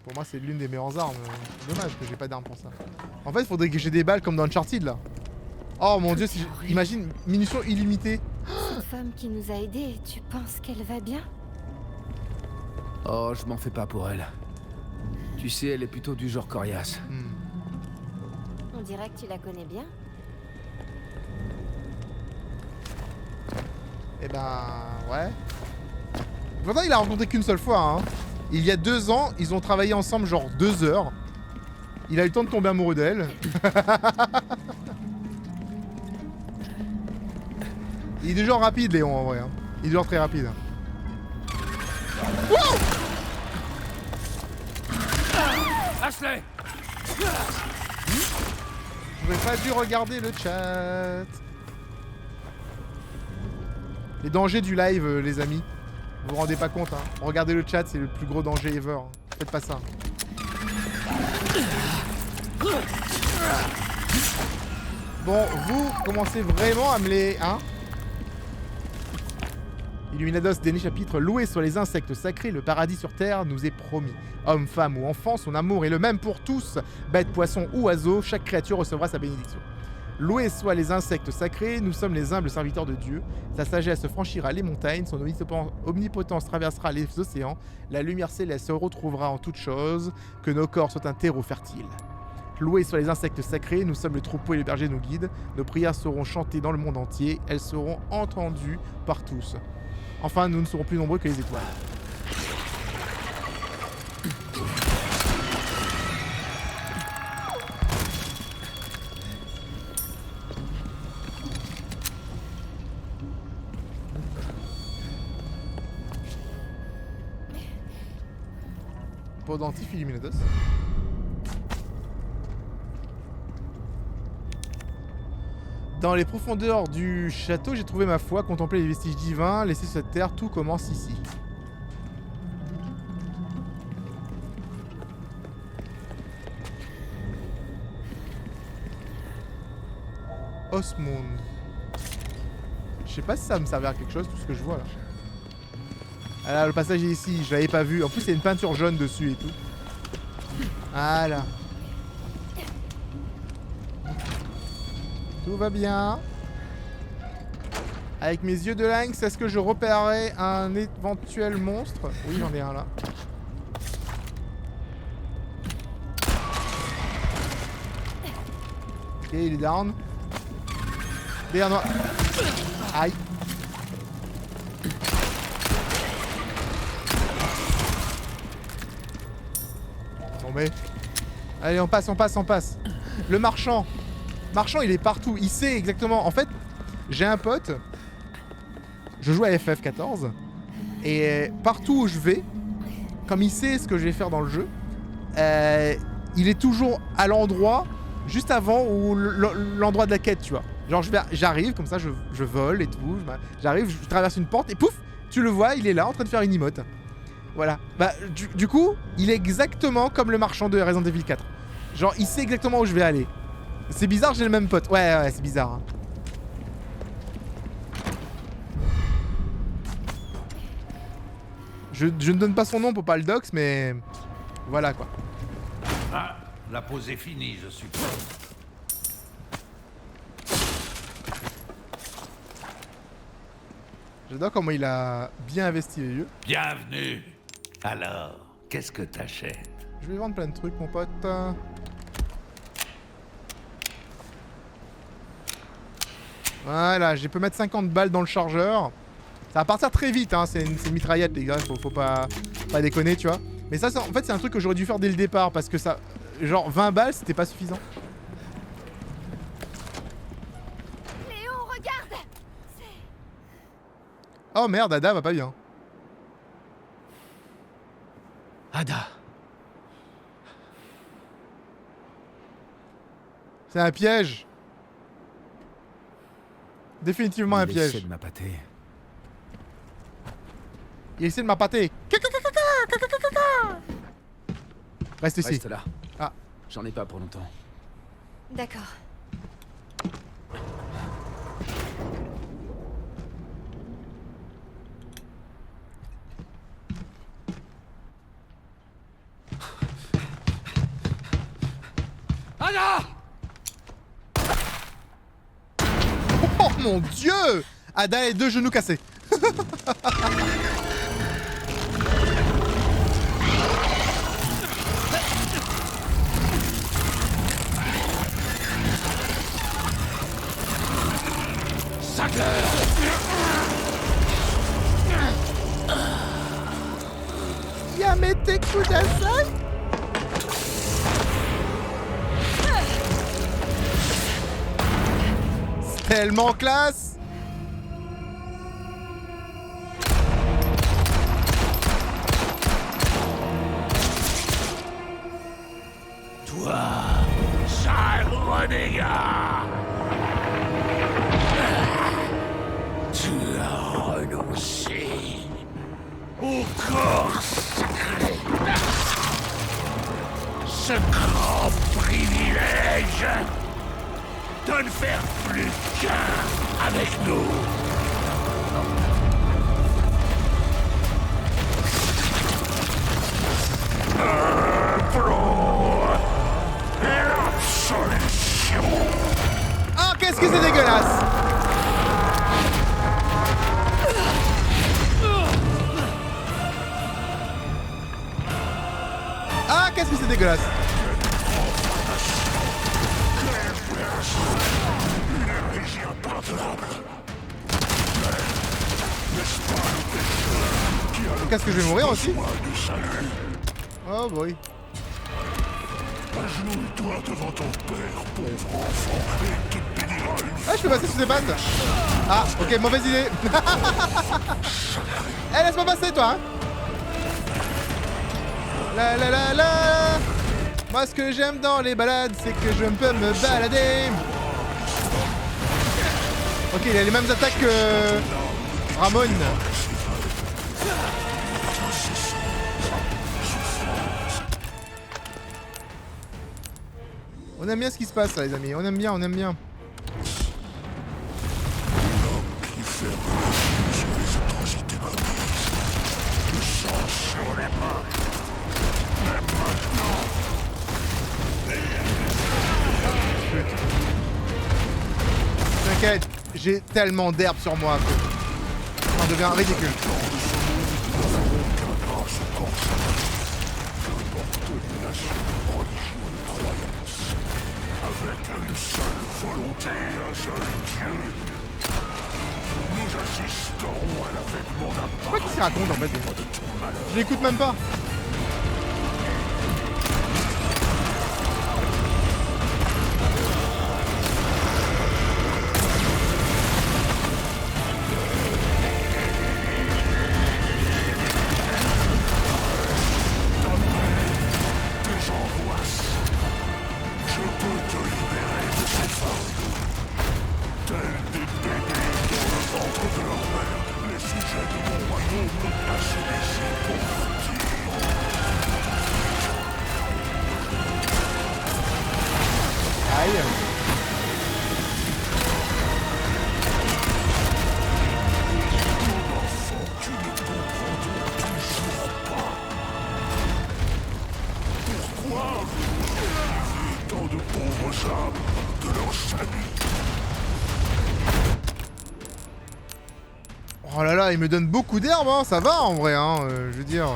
Pour moi, c'est l'une des meilleures armes. Dommage que j'ai pas d'arme pour ça. En fait, il faudrait que j'ai des balles comme dans Uncharted là. Oh mon dieu, si imagine, munitions illimitées. Cette femme qui nous a aidés, tu penses qu'elle va bien? Oh, je m'en fais pas pour elle. Tu sais, elle est plutôt du genre coriace. On dirait que tu la connais bien. Eh ben, ouais. Pourtant, il a rencontré qu'une seule fois, hein. Il y a 2 ans, ils ont travaillé ensemble genre 2 heures. Il a eu le temps de tomber amoureux d'elle. Il est du genre rapide, Léon, en vrai. Hein. Il est du genre très rapide. Wow! Ashley! J'aurais pas dû regarder le chat. Les dangers du live, les amis. Vous vous rendez pas compte, hein. Regardez le chat, c'est le plus gros danger ever. Hein. Faites pas ça. Bon, vous commencez vraiment à me les... Hein? Illuminados, dernier chapitre. Loué soient les insectes sacrés, le paradis sur terre nous est promis. Hommes, femmes ou enfants, son amour est le même pour tous. Bêtes, poissons ou oiseaux, chaque créature recevra sa bénédiction. Loués soient les insectes sacrés, nous sommes les humbles serviteurs de Dieu. Sa sagesse franchira les montagnes, son omnipotence traversera les océans. La lumière céleste se retrouvera en toutes choses, que nos corps soient un terreau fertile. Loués soient les insectes sacrés, nous sommes le troupeau et les bergers nous guident. Nos prières seront chantées dans le monde entier, elles seront entendues par tous. Enfin, nous ne serons plus nombreux que les étoiles. Pendentif Illuminados. Dans les profondeurs du château, j'ai trouvé ma foi, contemplé les vestiges divins, laissé sur cette terre, tout commence ici. Osmond. Je sais pas si ça va me servir à quelque chose, tout ce que je vois là. Ah là, le passage est ici, je l'avais pas vu. En plus, il y a une peinture jaune dessus et tout. Voilà. Tout va bien. Avec mes yeux de lynx, est-ce que je repérerai un éventuel monstre? Oui, j'en ai un là. Ok, il est down. Derrière moi. Aïe. Tombé. Allez, on passe. Le marchand. Marchand, il est partout. Il sait exactement. En fait, j'ai un pote. Je joue à FF14. Et partout où je vais, comme il sait ce que je vais faire dans le jeu, il est toujours à l'endroit juste avant ou l'endroit de la quête, tu vois. Genre j'arrive comme ça, je vole et tout, j'arrive, je traverse une porte et pouf, tu le vois, il est là en train de faire une emote. Voilà. Bah du coup, il est exactement comme le marchand de Resident Evil 4. Genre il sait exactement où je vais aller. C'est bizarre, j'ai le même pote. Ouais, c'est bizarre. Hein. Je ne donne pas son nom pour pas le dox, mais voilà quoi. Ah, la pause est finie, je suppose. J'adore comment il a bien investi les jeux. Bienvenue. Alors, qu'est-ce que t'achètes? Je vais vendre plein de trucs, mon pote. Voilà, je peux mettre 50 balles dans le chargeur. Ça va partir très vite, hein. C'est une mitraillette, les gars. Faut pas déconner, tu vois. Mais ça, en fait, c'est un truc que j'aurais dû faire dès le départ parce que ça. Genre, 20 balles, c'était pas suffisant. Léon, regarde! Oh merde, Ada va pas bien. Ada. C'est un piège. Définitivement un Il essaie piège. de m'appâter. Il essaie de m'appâter. Reste ici. Reste là. Ah. J'en ai pas pour longtemps. D'accord. Ada! Oh mon dieu! Ada a les 2 genoux cassés. Yamete Kudasai. C'est tellement classe. Toi, sale renégat! Tu as renoncé au corps sacré. Ce grand privilège de ne faire plus qu'un avec nous. Ah, qu'est-ce que c'est dégueulasse! Ah, qu'est-ce que c'est dégueulasse! Qu'est-ce que je vais mourir aussi? Oh boy. Ah, je peux passer sous ces bandes. Ah, ok, mauvaise idée. Eh, laisse-moi passer, toi, hein. La la la la. Moi, ce que j'aime dans les balades, c'est que je peux me balader. Ok, il a les mêmes attaques que Ramon. On aime bien ce qui se passe là, les amis. On aime bien, on aime bien. T'inquiète, j'ai tellement d'herbe sur moi que ça devient ridicule. Quoi qu'il s'y raconte en fait? Je l'écoute même pas. Aïe. Oh là là, il me donne beaucoup d'herbe, hein. Ça va en vrai, hein. Je veux dire,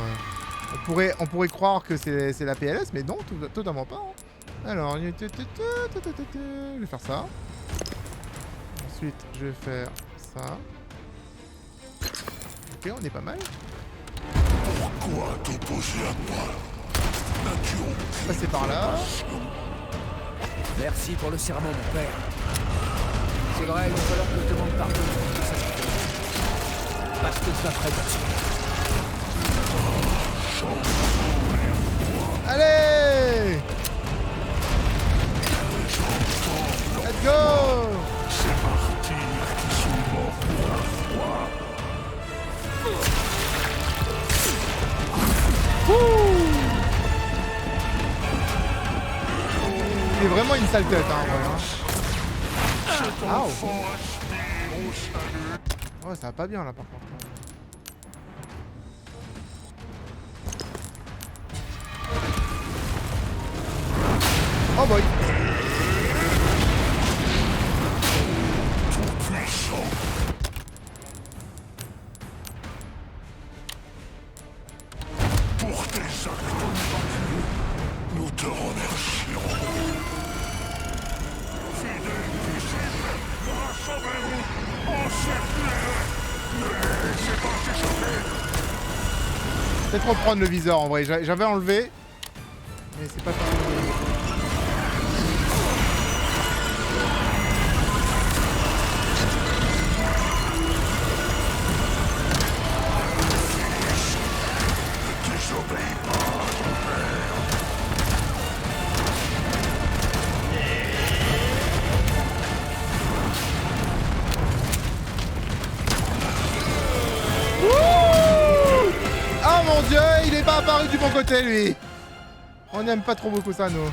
on pourrait croire que c'est la PLS, mais non, totalement pas. Hein. Alors, je vais faire ça. Ensuite, je vais faire ça. Ok, on est pas mal. Pourquoi t'opposer à moi? Passer par là. Merci pour le serment, mon père. C'est vrai, il va falloir que je te demande pardon pour tout ça. Parce que ça ferait pas. Allez! Let's go! C'est martyrs qui sont morts pour un roi. Il est vraiment une sale tête, hein, en vrai, hein. Ah, ouais, ça va pas bien là par contre. Oh boy! Pour tes actes, nous te remercierons. Fidèles disciples, rassemblez-vous, encerclez-les, ne les laissez pas s'échapper. Peut-être reprendre le viseur en vrai, j'avais enlevé, mais c'est pas facile. Désobéis pas à ton père. Ah mon dieu, il est pas apparu du bon côté lui. On n'aime pas trop beaucoup ça nous.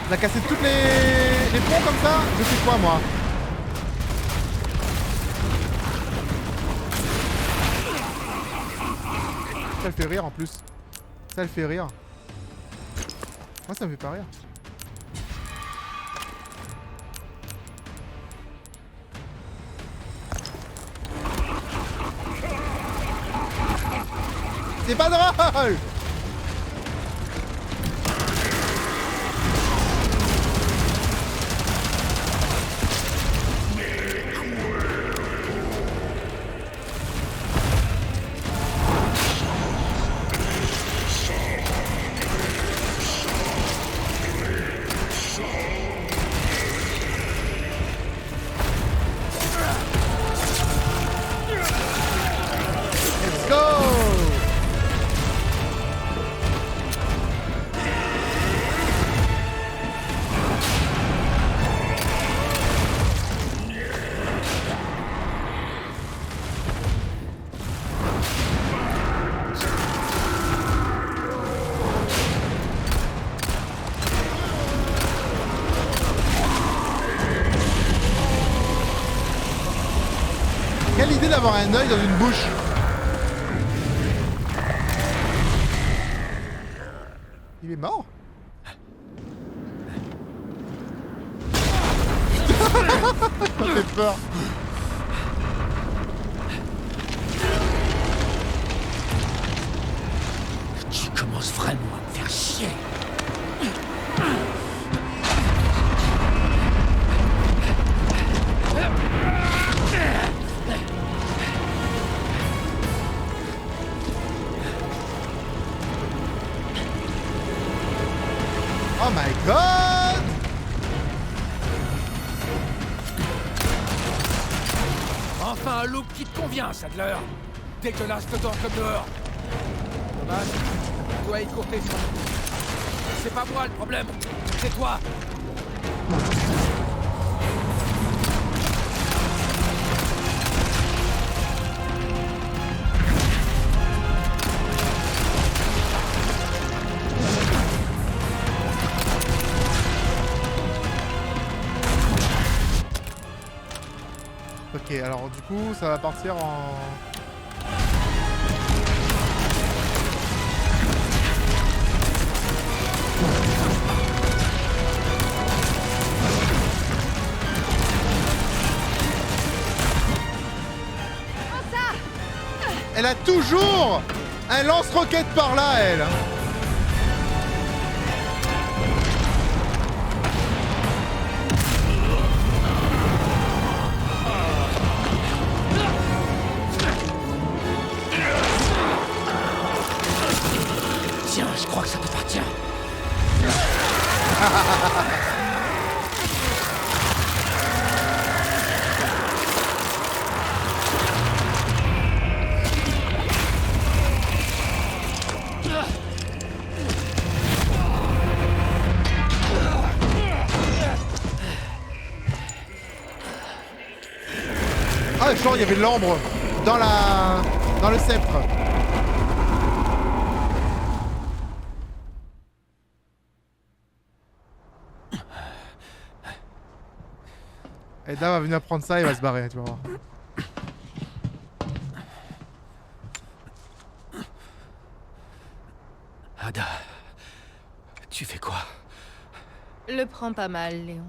On a cassé toutes les ponts comme ça. Je fais quoi moi? Ça le fait rire en plus. Ça le fait rire. Moi ça me fait pas rire. C'est pas drôle! Let's go! Quelle idée d'avoir un œil dans une bouche. Il est mort? Ça fait peur. Tu commences vraiment à me faire chier. Oh my god! Enfin un look qui te convient, Sadler. Dégueulasse dedans comme dehors. Dommage, tu dois écourter ça. C'est pas moi le problème, c'est toi. Ok, alors du coup, ça va partir en... Elle a toujours un lance-roquette par là, elle. Tiens, je crois que ça t'appartient. Ah, genre, il y avait de l'ambre dans le sceptre. Edda va venir prendre ça et va se barrer, tu vas voir. Ada, tu fais quoi? Le prends pas mal, Léon.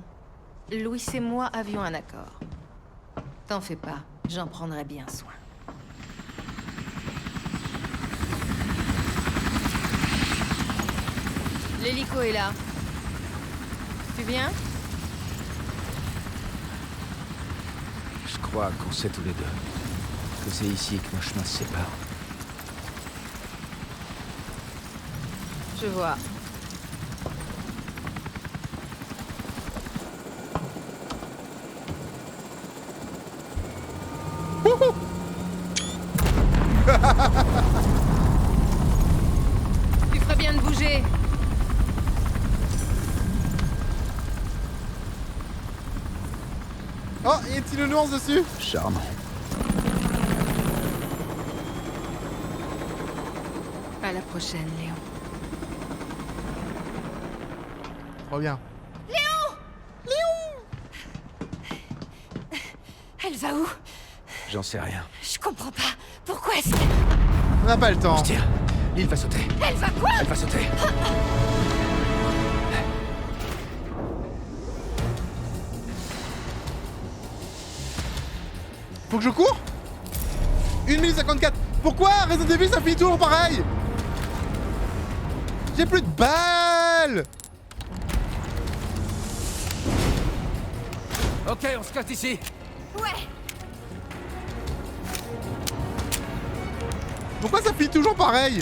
Louis et moi avions un accord. T'en fais pas, j'en prendrai bien soin. L'hélico est là. Tu viens? Je crois qu'on sait tous les deux que c'est ici que nos chemins se séparent. Je vois. Tu ferais bien de bouger. Oh, il y a une petite nuance dessus. Charmant. À la prochaine, Léon. Trop bien. Elle va où? J'en sais rien. Je comprends pas. Pourquoi est-ce que... On n'a pas le temps. Tire, l'île va sauter. Elle va quoi? Elle va sauter. Faut que je cours? 1 minute 54. Pourquoi Resident Evil ça finit toujours pareil? J'ai plus de balles. Ok, on se casse d'ici. Ouais. Pourquoi ça finit toujours pareil?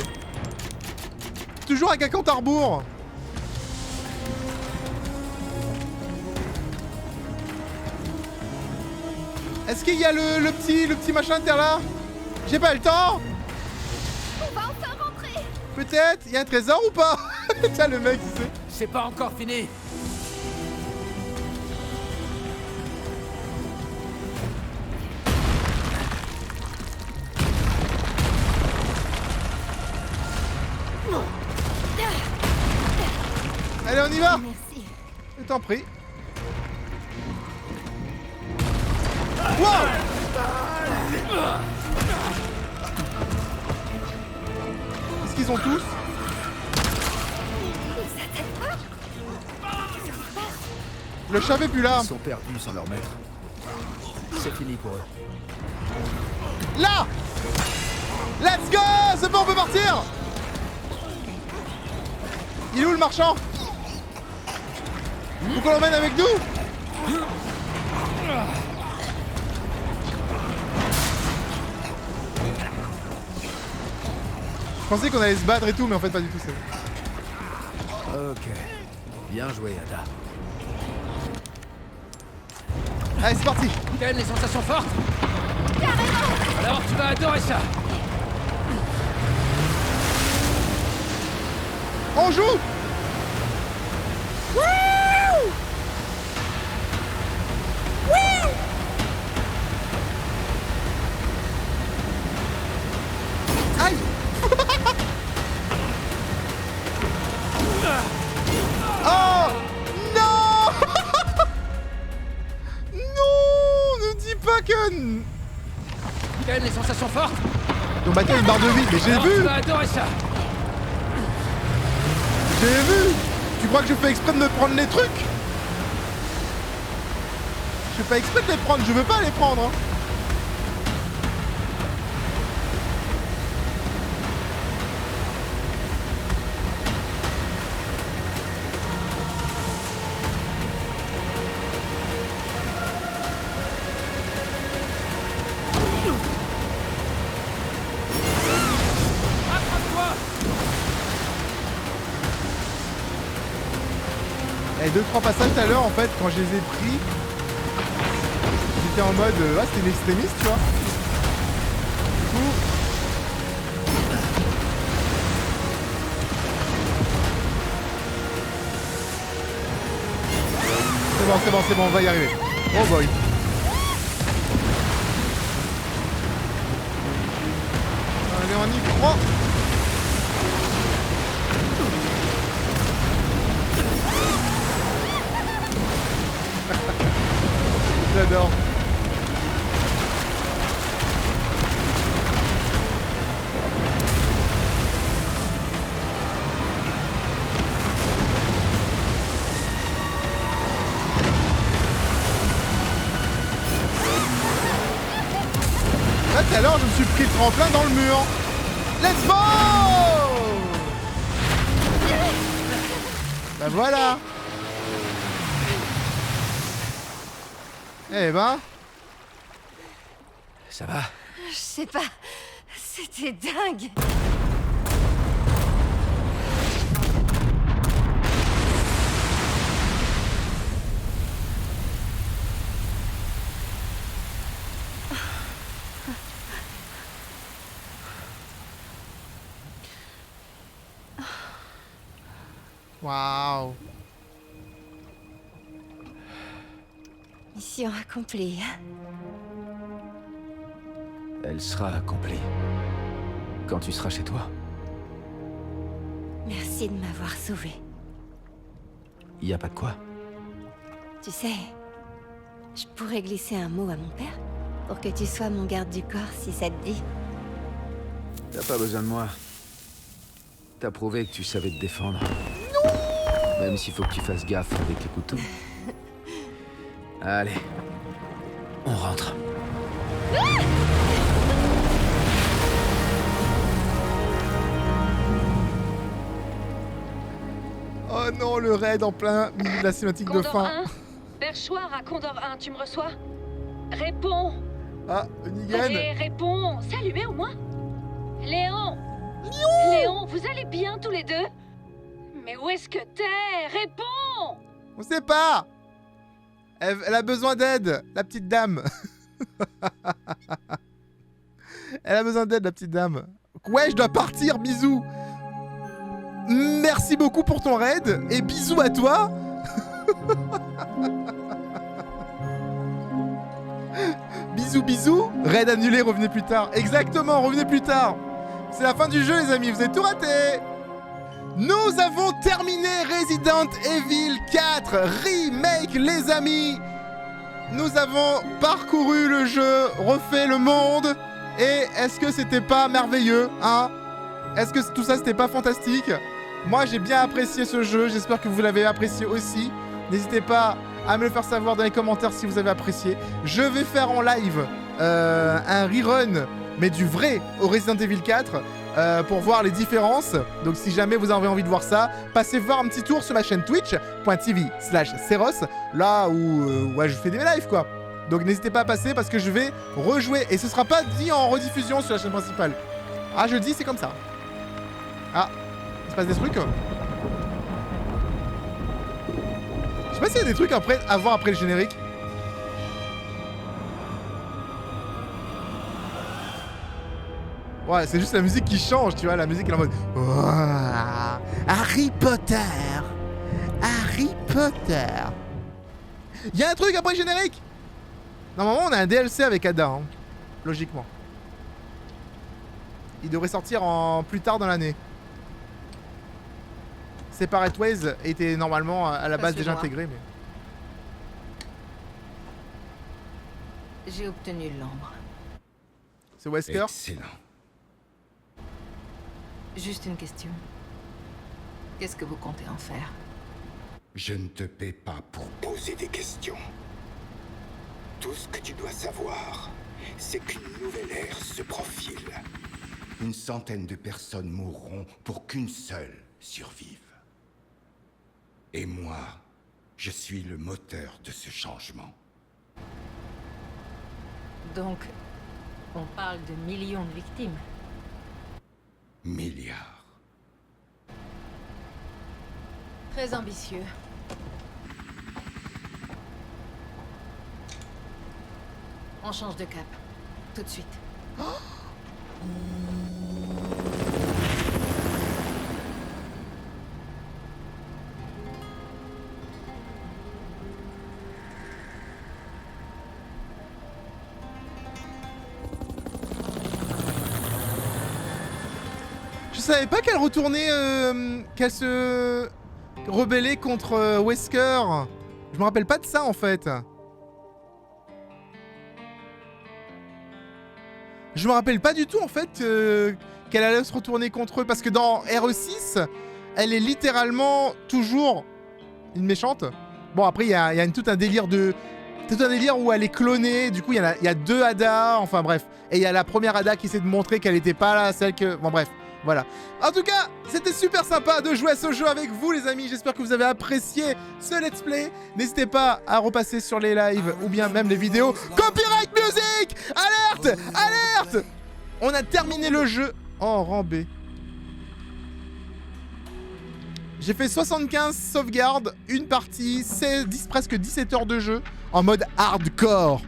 Toujours avec un compte à rebours. Est-ce qu'il y a le petit machin derrière là? J'ai pas le temps. On va enfin rentrer. Peut-être. Il y a un trésor ou pas? Tiens le mec il sait. C'est pas encore fini. Allez on y va. Merci. Je t'en prie. Wow. Est-ce qu'ils ont tous? Le chat est plus là. Ils sont perdus sans leur maître. c'est fini pour eux. Là! Let's go! C'est bon, on peut partir! Il est où le marchand? Faut qu'on l'emmène avec nous? Je pensais qu'on allait se battre et tout, mais en fait pas du tout. Ok. Bien joué, Ada. Allez, c'est parti! T'aimes les sensations fortes? Carrément! Alors tu vas adorer ça! On joue! Wouh! Wouh! Aïe! Oh! Non! Non! Ne dis pas que... T'aimes les sensations fortes? Donc bah tiens, une barre de vie, mais j'ai Alors vu! tu vas adorer ça! J'ai vu! Tu crois que je fais exprès de me prendre les trucs? Je fais pas exprès de les prendre, je veux pas les prendre! Hein. Et 2-3 passages tout à l'heure en fait quand je les ai pris, j'étais en mode ah c'était une extrémiste tu vois. Du coup. C'est bon, on va y arriver. Oh boy. Allez on y croit. J'adore. Là tout à l'heure je me suis pris le tremplin dans le mur. Let's go! Bah voilà. Eh ben... Ça va? Je sais pas. C'était dingue. Waouh. Mission accomplie. Elle sera accomplie. Quand tu seras chez toi. Merci de m'avoir sauvé. Y a pas de quoi. Tu sais, je pourrais glisser un mot à mon père pour que tu sois mon garde du corps si ça te dit. T'as pas besoin de moi. T'as prouvé que tu savais te défendre. Non! Même s'il faut que tu fasses gaffe avec les couteaux. Allez. On rentre. Oh non, le raid en plein milieu de la cinématique de Condor fin. 1, perchoir à Condor 1, tu me reçois? Réponds. Ah, Negan. Réponds. C'est allumé au moins? Léon. Léon, vous allez bien tous les deux? Mais où est-ce que t'es? Réponds. On sait pas. Elle a besoin d'aide, la petite dame. Elle a besoin d'aide, la petite dame. Ouais, je dois partir, bisous. Merci beaucoup pour ton raid et bisous à toi. Bisous, bisous. Raid annulé, revenez plus tard. Exactement, revenez plus tard. C'est la fin du jeu, les amis, vous avez tout raté. Nous avons terminé Resident Evil 4 Remake, les amis. Nous avons parcouru le jeu, refait le monde. Et est-ce que c'était pas merveilleux, hein? Est-ce que tout ça, c'était pas fantastique? Moi, j'ai bien apprécié ce jeu. J'espère que vous l'avez apprécié aussi. N'hésitez pas à me le faire savoir dans les commentaires si vous avez apprécié. Je vais faire en live un rerun, mais du vrai au Resident Evil 4 pour voir les différences. Donc si jamais vous avez envie de voir ça, passez voir un petit tour sur ma chaîne twitch.tv/Seros, là où ouais, je fais des lives quoi. Donc n'hésitez pas à passer parce que je vais rejouer et ce sera pas dit en rediffusion sur la chaîne principale. Ah je dis c'est comme ça. Ah, il se passe des trucs. Je sais pas s'il y a des trucs après, à voir après le générique. Ouais, c'est juste la musique qui change, tu vois, la musique elle est en mode... Ouah, Harry Potter. Harry Potter. Il y a un truc après le générique. Normalement, on a un DLC avec Ada, hein, logiquement. Il devrait sortir plus tard dans l'année. Separate Ways était normalement à la base déjà intégré, mais... J'ai obtenu l'ambre. C'est Wesker. Excellent. Juste une question. Qu'est-ce que vous comptez en faire? Je ne te paie pas pour poser des questions. Tout ce que tu dois savoir, c'est qu'une nouvelle ère se profile. Une centaine de personnes mourront pour qu'une seule survive. Et moi, je suis le moteur de ce changement. Donc, on parle de millions de victimes. Milliards. Très ambitieux. On change de cap. Tout de suite. Je savais pas qu'elle retournait, qu'elle se rebellait contre Wesker. Je me rappelle pas de ça en fait. Je me rappelle pas du tout en fait qu'elle allait se retourner contre eux parce que dans RE6, elle est littéralement toujours une méchante. Bon après il y a tout un délire où elle est clonée. Du coup il y a deux Ada, enfin bref. Et il y a la première Ada qui essaie de montrer qu'elle était pas là, celle que... Bon bref. Voilà. En tout cas, c'était super sympa de jouer à ce jeu avec vous les amis. J'espère que vous avez apprécié ce let's play. N'hésitez pas à repasser sur les lives ou bien même les vidéos. Copyright music! Alerte! Alerte! On a terminé le jeu en rang B. J'ai fait 75 sauvegardes, une partie, presque 17 heures de jeu en mode hardcore.